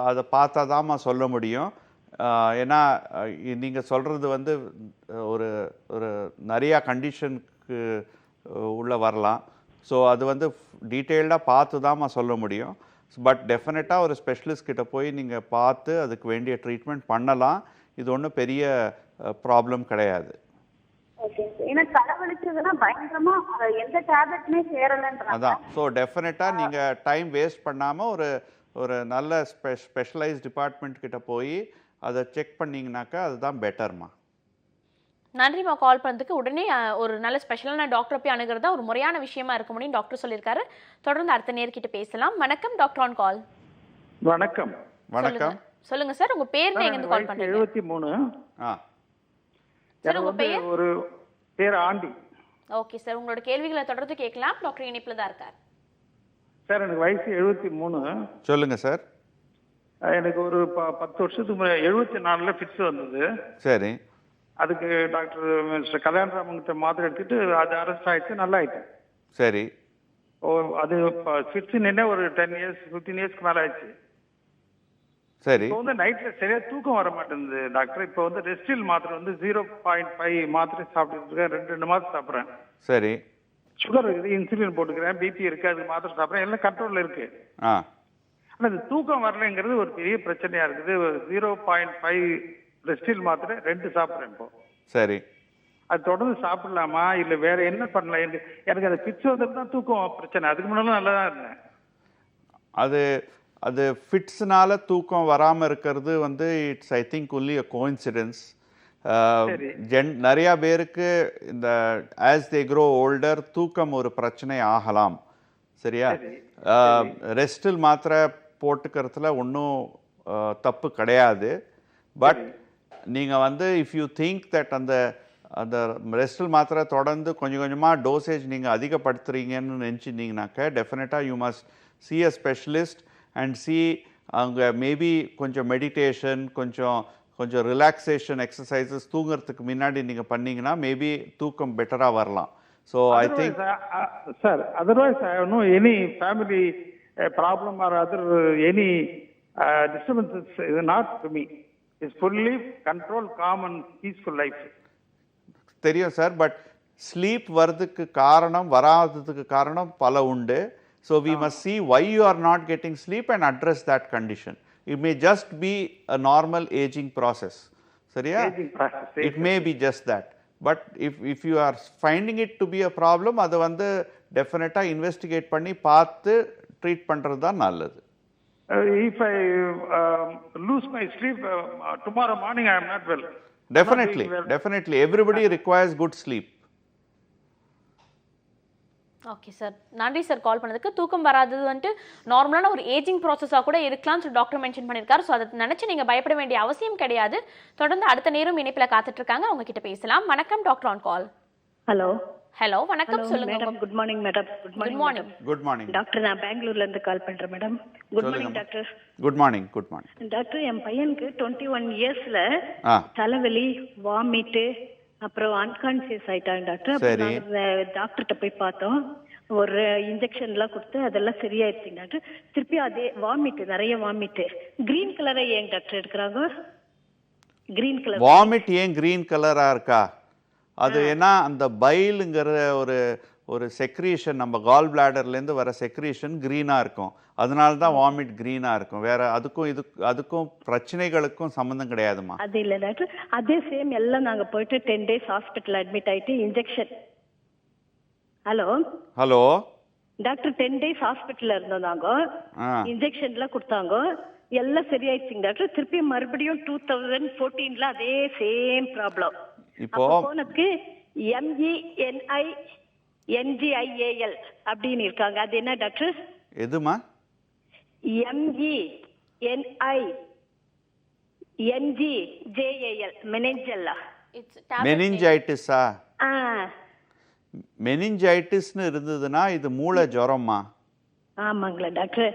அதை பார்த்தா தாம்மா சொல்ல முடியும். ஏன்னா நீங்கள் சொல்கிறது வந்து ஒரு ஒரு நிறையா கண்டிஷனுக்கு உள்ளே வரலாம். ஸோ அது வந்து டீட்டெயில்டாக பார்த்து தாம்மா சொல்ல முடியும். பட் டெஃபினட்டாக ஒரு ஸ்பெஷலிஸ்ட் கிட்ட போய் நீங்கள் பார்த்து அதுக்கு வேண்டிய ட்ரீட்மெண்ட் பண்ணலாம். இது ஒன்றும் பெரிய ப்ராப்ளம் கிடையாது. அதான். ஸோ டெஃபினட்டாக நீங்கள் டைம் வேஸ்ட் பண்ணாமல் ஒரு ஒரு நல்ல ஸ்பெஷலைஸ்ட் டிபார்ட்மெண்ட் கிட்ட போய் அதை செக் பண்ணிங்கனாக்கா அதுதான் பெட்டர்மா. நன்றிம்மா கால் பண்ணதுக்கு. உடனே ஒரு நல்ல ஸ்பெஷலான டாக்டரை போய் அணுகிறது தான் ஒரு முறையான விஷயமா இருக்க முடியும் டாக்டர் சொல்லியிருக்காரு. தொடர்ந்து அடுத்த நேர்கிட்ட பேசலாம். வணக்கம், டாக்டர் ஆன் கால். வணக்கம். வணக்கம். சொல்லுங்க சார், உங்க பேர் எங்க இருந்து கால் பண்றீங்க? 73. சார், உங்க பேர்? ஒரு பேர் ஆண்டி. ஓகே சார், உங்களோட கேள்விகளை தொடர்ந்து கேட்கலாம், டாக்டர் இணைப்புல தான் இருக்கார். சார், எனக்கு வயசு 73. சொல்லுங்க சார். எனக்கு ஒரு 10 வருஷத்துக்கு 74ல ஃபிட்ஸ் வந்தது. சரி. அதுக்கு டாக்டர் மிஸ்டர் கல்யாணராமன்கிட்ட மாத்திரை எடுத்துட்டு அது அரெஸ்ட் ஆயிடுச்சு, நல்லா ஆயிடுச்சு. சரி. அது ஃபிட்ஸ் நின்று ஒரு 10 இயர்ஸ் 15 இயர்ஸ்க்கு மேலே ஆயிடுச்சு. சரி. இப்போ வந்து நைட்ல சரியா தூக்கம் வர மாட்டேங்குது டாக்டர். இப்போ வந்து ரெஸ்டில் மாத்திரை வந்து 0.5 மாத்திரை சாப்பிட்டு இருக்கேன், 2 மாத்திரை சாப்பிட்றேன். சரி. சுகர் இருக்குது, இன்சுலின் போட்டுக்கிறேன், பிபி இருக்கு, அதுக்கு மாத்திரை சாப்பிட்றேன், எல்லாம் கண்ட்ரோல்ல இருக்கு. ஆனால் அது தூக்கம் வரலைங்கிறது ஒரு பெரிய பிரச்சனையா இருக்குது. 0.5 ரெஸ்டில் மாத்திரை 2 சாப்பிட்றேன் இப்போ. சரி. அது தொடர்ந்து சாப்பிடலாமா இல்லை வேற என்ன பண்ணலாம்? எனக்கு அந்த பிச்சு வந்து தான் தூக்கம் பிரச்சனை. அதுக்கு முன்னாலும் நல்லா தான் இருந்தேன். அது அது ஃபிட்ஸ்னால தூக்கம் வராமல் இருக்கிறது வந்து it's I think only a coincidence. நிறையா பேருக்கு இந்த ஆஸ் தே க்ரோ ஓல்டர் தூக்கம் ஒரு பிரச்சனை ஆகலாம். சரியா? ரெஸ்டில் மாத்திரை போட்டுக்கிறதுல ஒன்றும் தப்பு கிடையாது. பட் நீங்கள் வந்து இஃப் யூ திங்க் தட் அந்த அந்த ரெஸ்டில் மாத்திரை தொடர்ந்து கொஞ்சம் கொஞ்சமாக டோசேஜ் நீங்கள் அதிகப்படுத்துறீங்கன்னு நினச்சிருந்தீங்கனாக்க டெஃபினட்டாக you must see a specialist and see அவங்க மேபி கொஞ்சம் மெடிடேஷன் கொஞ்சம் ரிலாக்ஸேஷன் எக்ஸசைசஸ் தூங்குறதுக்கு முன்னாடி நீங்கள் பண்ணீங்கன்னா மேபி தூக்கம் பெட்டராக வரலாம். So I think sir otherwise I have no any family problem or other any disturbances இது not to me. It's fully control calm and peaceful life. தெரியும் சார். பட் ஸ்லீப் வர்றதுக்கு வராததுக்கு காரணம் பல உண்டு. So we must see why you are not getting sleep and address that condition. It may just be a normal aging process. சரியா? Aging process. It may be just that. But if you are finding it to be a problem, அதை வந்து டெஃபினட்டா investigate பண்ணி பார்த்து treat பண்றது தான் நல்லது. If I lose my sleep tomorrow morning I am not well. Definitely. Everybody requires good sleep. Okay sir, நன்றி sir call பண்ணதுக்கு. தூக்கம் வராதது வந்துட்டு நார்மலான ஒரு ஏஜிங் ப்ராசஸாக கூட இருக்கலாம்னு சொல்லி டாக்டர் மென்ஷன் பண்ணியிருக்காரு. ஸோ அதை நினச்சி நீங்கள் பயப்பட வேண்டிய அவசியம் கிடையாது. தொடர்ந்து அடுத்த நேரம் இணைப்பில் காத்துட்டு இருக்காங்க, அவங்க கிட்ட பேசலாம். வணக்கம், doctor on call. Hello hello, வணக்கம், சொல்லுங்க. Madam, good morning madam. Good morning. Good morning doctor, நான் பெங்களூர்ல இருந்து கால் பண்றேன் madam. Good morning doctor. Good morning. Good morning doctor, என் பையனுக்கு 21 இயர்ஸ்ல தலைவலி, வாமிட்டு, அப்புறம் அன்கான்சியஸ் ஆயிட்டாங்க டாக்டர். டாக்டர்கிட்ட போய் பார்த்தோம், ஒரு இன்ஜெக்ஷன் எல்லாம் கொடுத்து அதெல்லாம் சரியாயிருச்சு டாக்டர். திருப்பி அதே வாமிட், நிறைய வாமிட். கிரீன் கலரை ஏன் டாக்டர் எடுக்கிறாங்க? கிரீன் கலர் வாமிட் ஏன் கிரீன் கலரா இருக்கா? அது ஏன்னா அந்த பைலுங்கிற ஒரு செக்ரீஷன், நம்ம கால் பிளாடர்லேருந்து வர செக்ரீஷன் க்ரீனாக இருக்கும். அதனால தான் வாமிட் க்ரீனாக இருக்கும். வேற அதுக்கும் பிரச்சனைகளுக்கும் சம்மந்தம் கிடையாதுமா. அது இல்லை டாக்டர், அதே சேம் எல்லாம் நாங்கள் போயிட்டு 10 days ஹாஸ்பிட்டல் அட்மிட் ஆகிட்டு இன்ஜெக்ஷன். ஹலோ டாக்டர், 10 days ஹாஸ்பிட்டல்ல இருந்தோம் நாங்கள். இன்ஜெக்ஷன்லாம் கொடுத்தாங்க, எல்லாம் சரியாயிடுச்சுங்க டாக்டர். திருப்பி மறுபடியும் 2014ல அதே சேம் ப்ராப்ளம். இப்போ போனதுக்கு MENINGIAL அப்படின்னு இருக்காங்க. அது என்ன டாக்டர்? எதுமா? MENINGIAL மெனிஞ்சல்லா. மெனிஞ்சைட்டிஸா? மெனிஞ்சைட்டிஸ்னு இருந்ததுன்னா இது மூளை ஜுரம்மா. ஆமாங்களா டாக்டர்?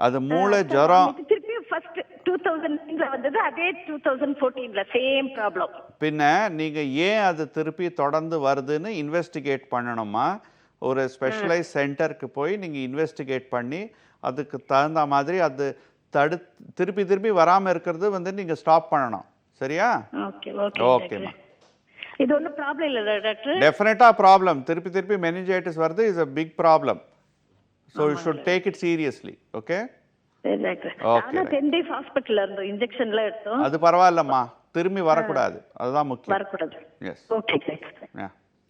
அது மூளை ஜுரம். திருப்பி ஃபர்ஸ்ட் 2009ல வந்தது, அதே 2014ல சேம் ப்ராப்ளம். பின்ன நீங்க ஏன் அது திருப்பி தொடர்ந்து வருதுன்னு இன்வெஸ்டிகேட் பண்ணணுமா. ஒரு ஸ்பெஷலைஸ் சென்டருக்கு போய் நீங்க இன்வெஸ்டிகேட் பண்ணி அதுக்கு தகுந்த மாதிரி அது திருப்பி வராம இருக்கிறது நீங்க ஸ்டாப் பண்ணணும். சரியா? ஓகேம்மா. இது ஒன்றும் ப்ராப்ளம் இல்லை டாக்டர்? டெஃபினட்டா ப்ராப்ளம். திருப்பி மெனிஞ்சைட்டிஸ் வருது, is a big problem. So you should take it seriously. Okay? Okay. 10 days ஹாஸ்பிட்டல்ல இருந்தோம், இன்ஜெக்ஷன்லாம் எடுத்தோம். அது பரவாயில்லம்மா, திரும்பி வரக்கூடாது, அதுதான் முக்கியம். வரக்கூடாது. Yes. Okay.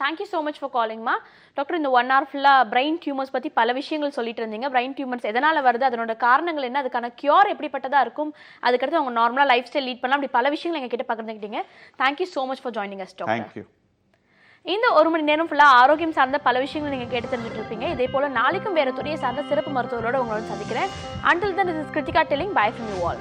Thank you so much for காலிங்மா. டாக்டர், இந்த 1 hour ஃபுல்லாக பிரெயின் டியூமர்ஸ் பற்றி பல விஷயங்கள் சொல்லிட்டு இருந்தீங்க. பிரெயின் டியூமர்ஸ் எதனால் வருது, அதனோட காரணங்கள் என்ன, அதுக்கான கியூர் எப்படிப்பட்டதாக இருக்கும், அதுக்கடுத்து அவங்க நார்மலாக லைஃப் ஸ்டைல் லீட் பண்ணலாம், அப்படி பல விஷயங்கள் எங்ககிட்ட பகிர்ந்துக்கிட்டீங்க. Thank you so much for joining us doctor. Thank you. இந்த 1 மணி நேரம் ஃபுல்லாக ஆரோக்கியம் சார்ந்த பல விஷயங்கள் நீங்கள் கேட்டு தெரிஞ்சுட்டு இருப்பீங்க. இதே போல் நாளைக்கும் வேறு துறையை சார்ந்த சிறப்பு மருத்துவரோடு உங்களோட சந்திக்கிறேன். Until then, this is Kritika telling bye from you all.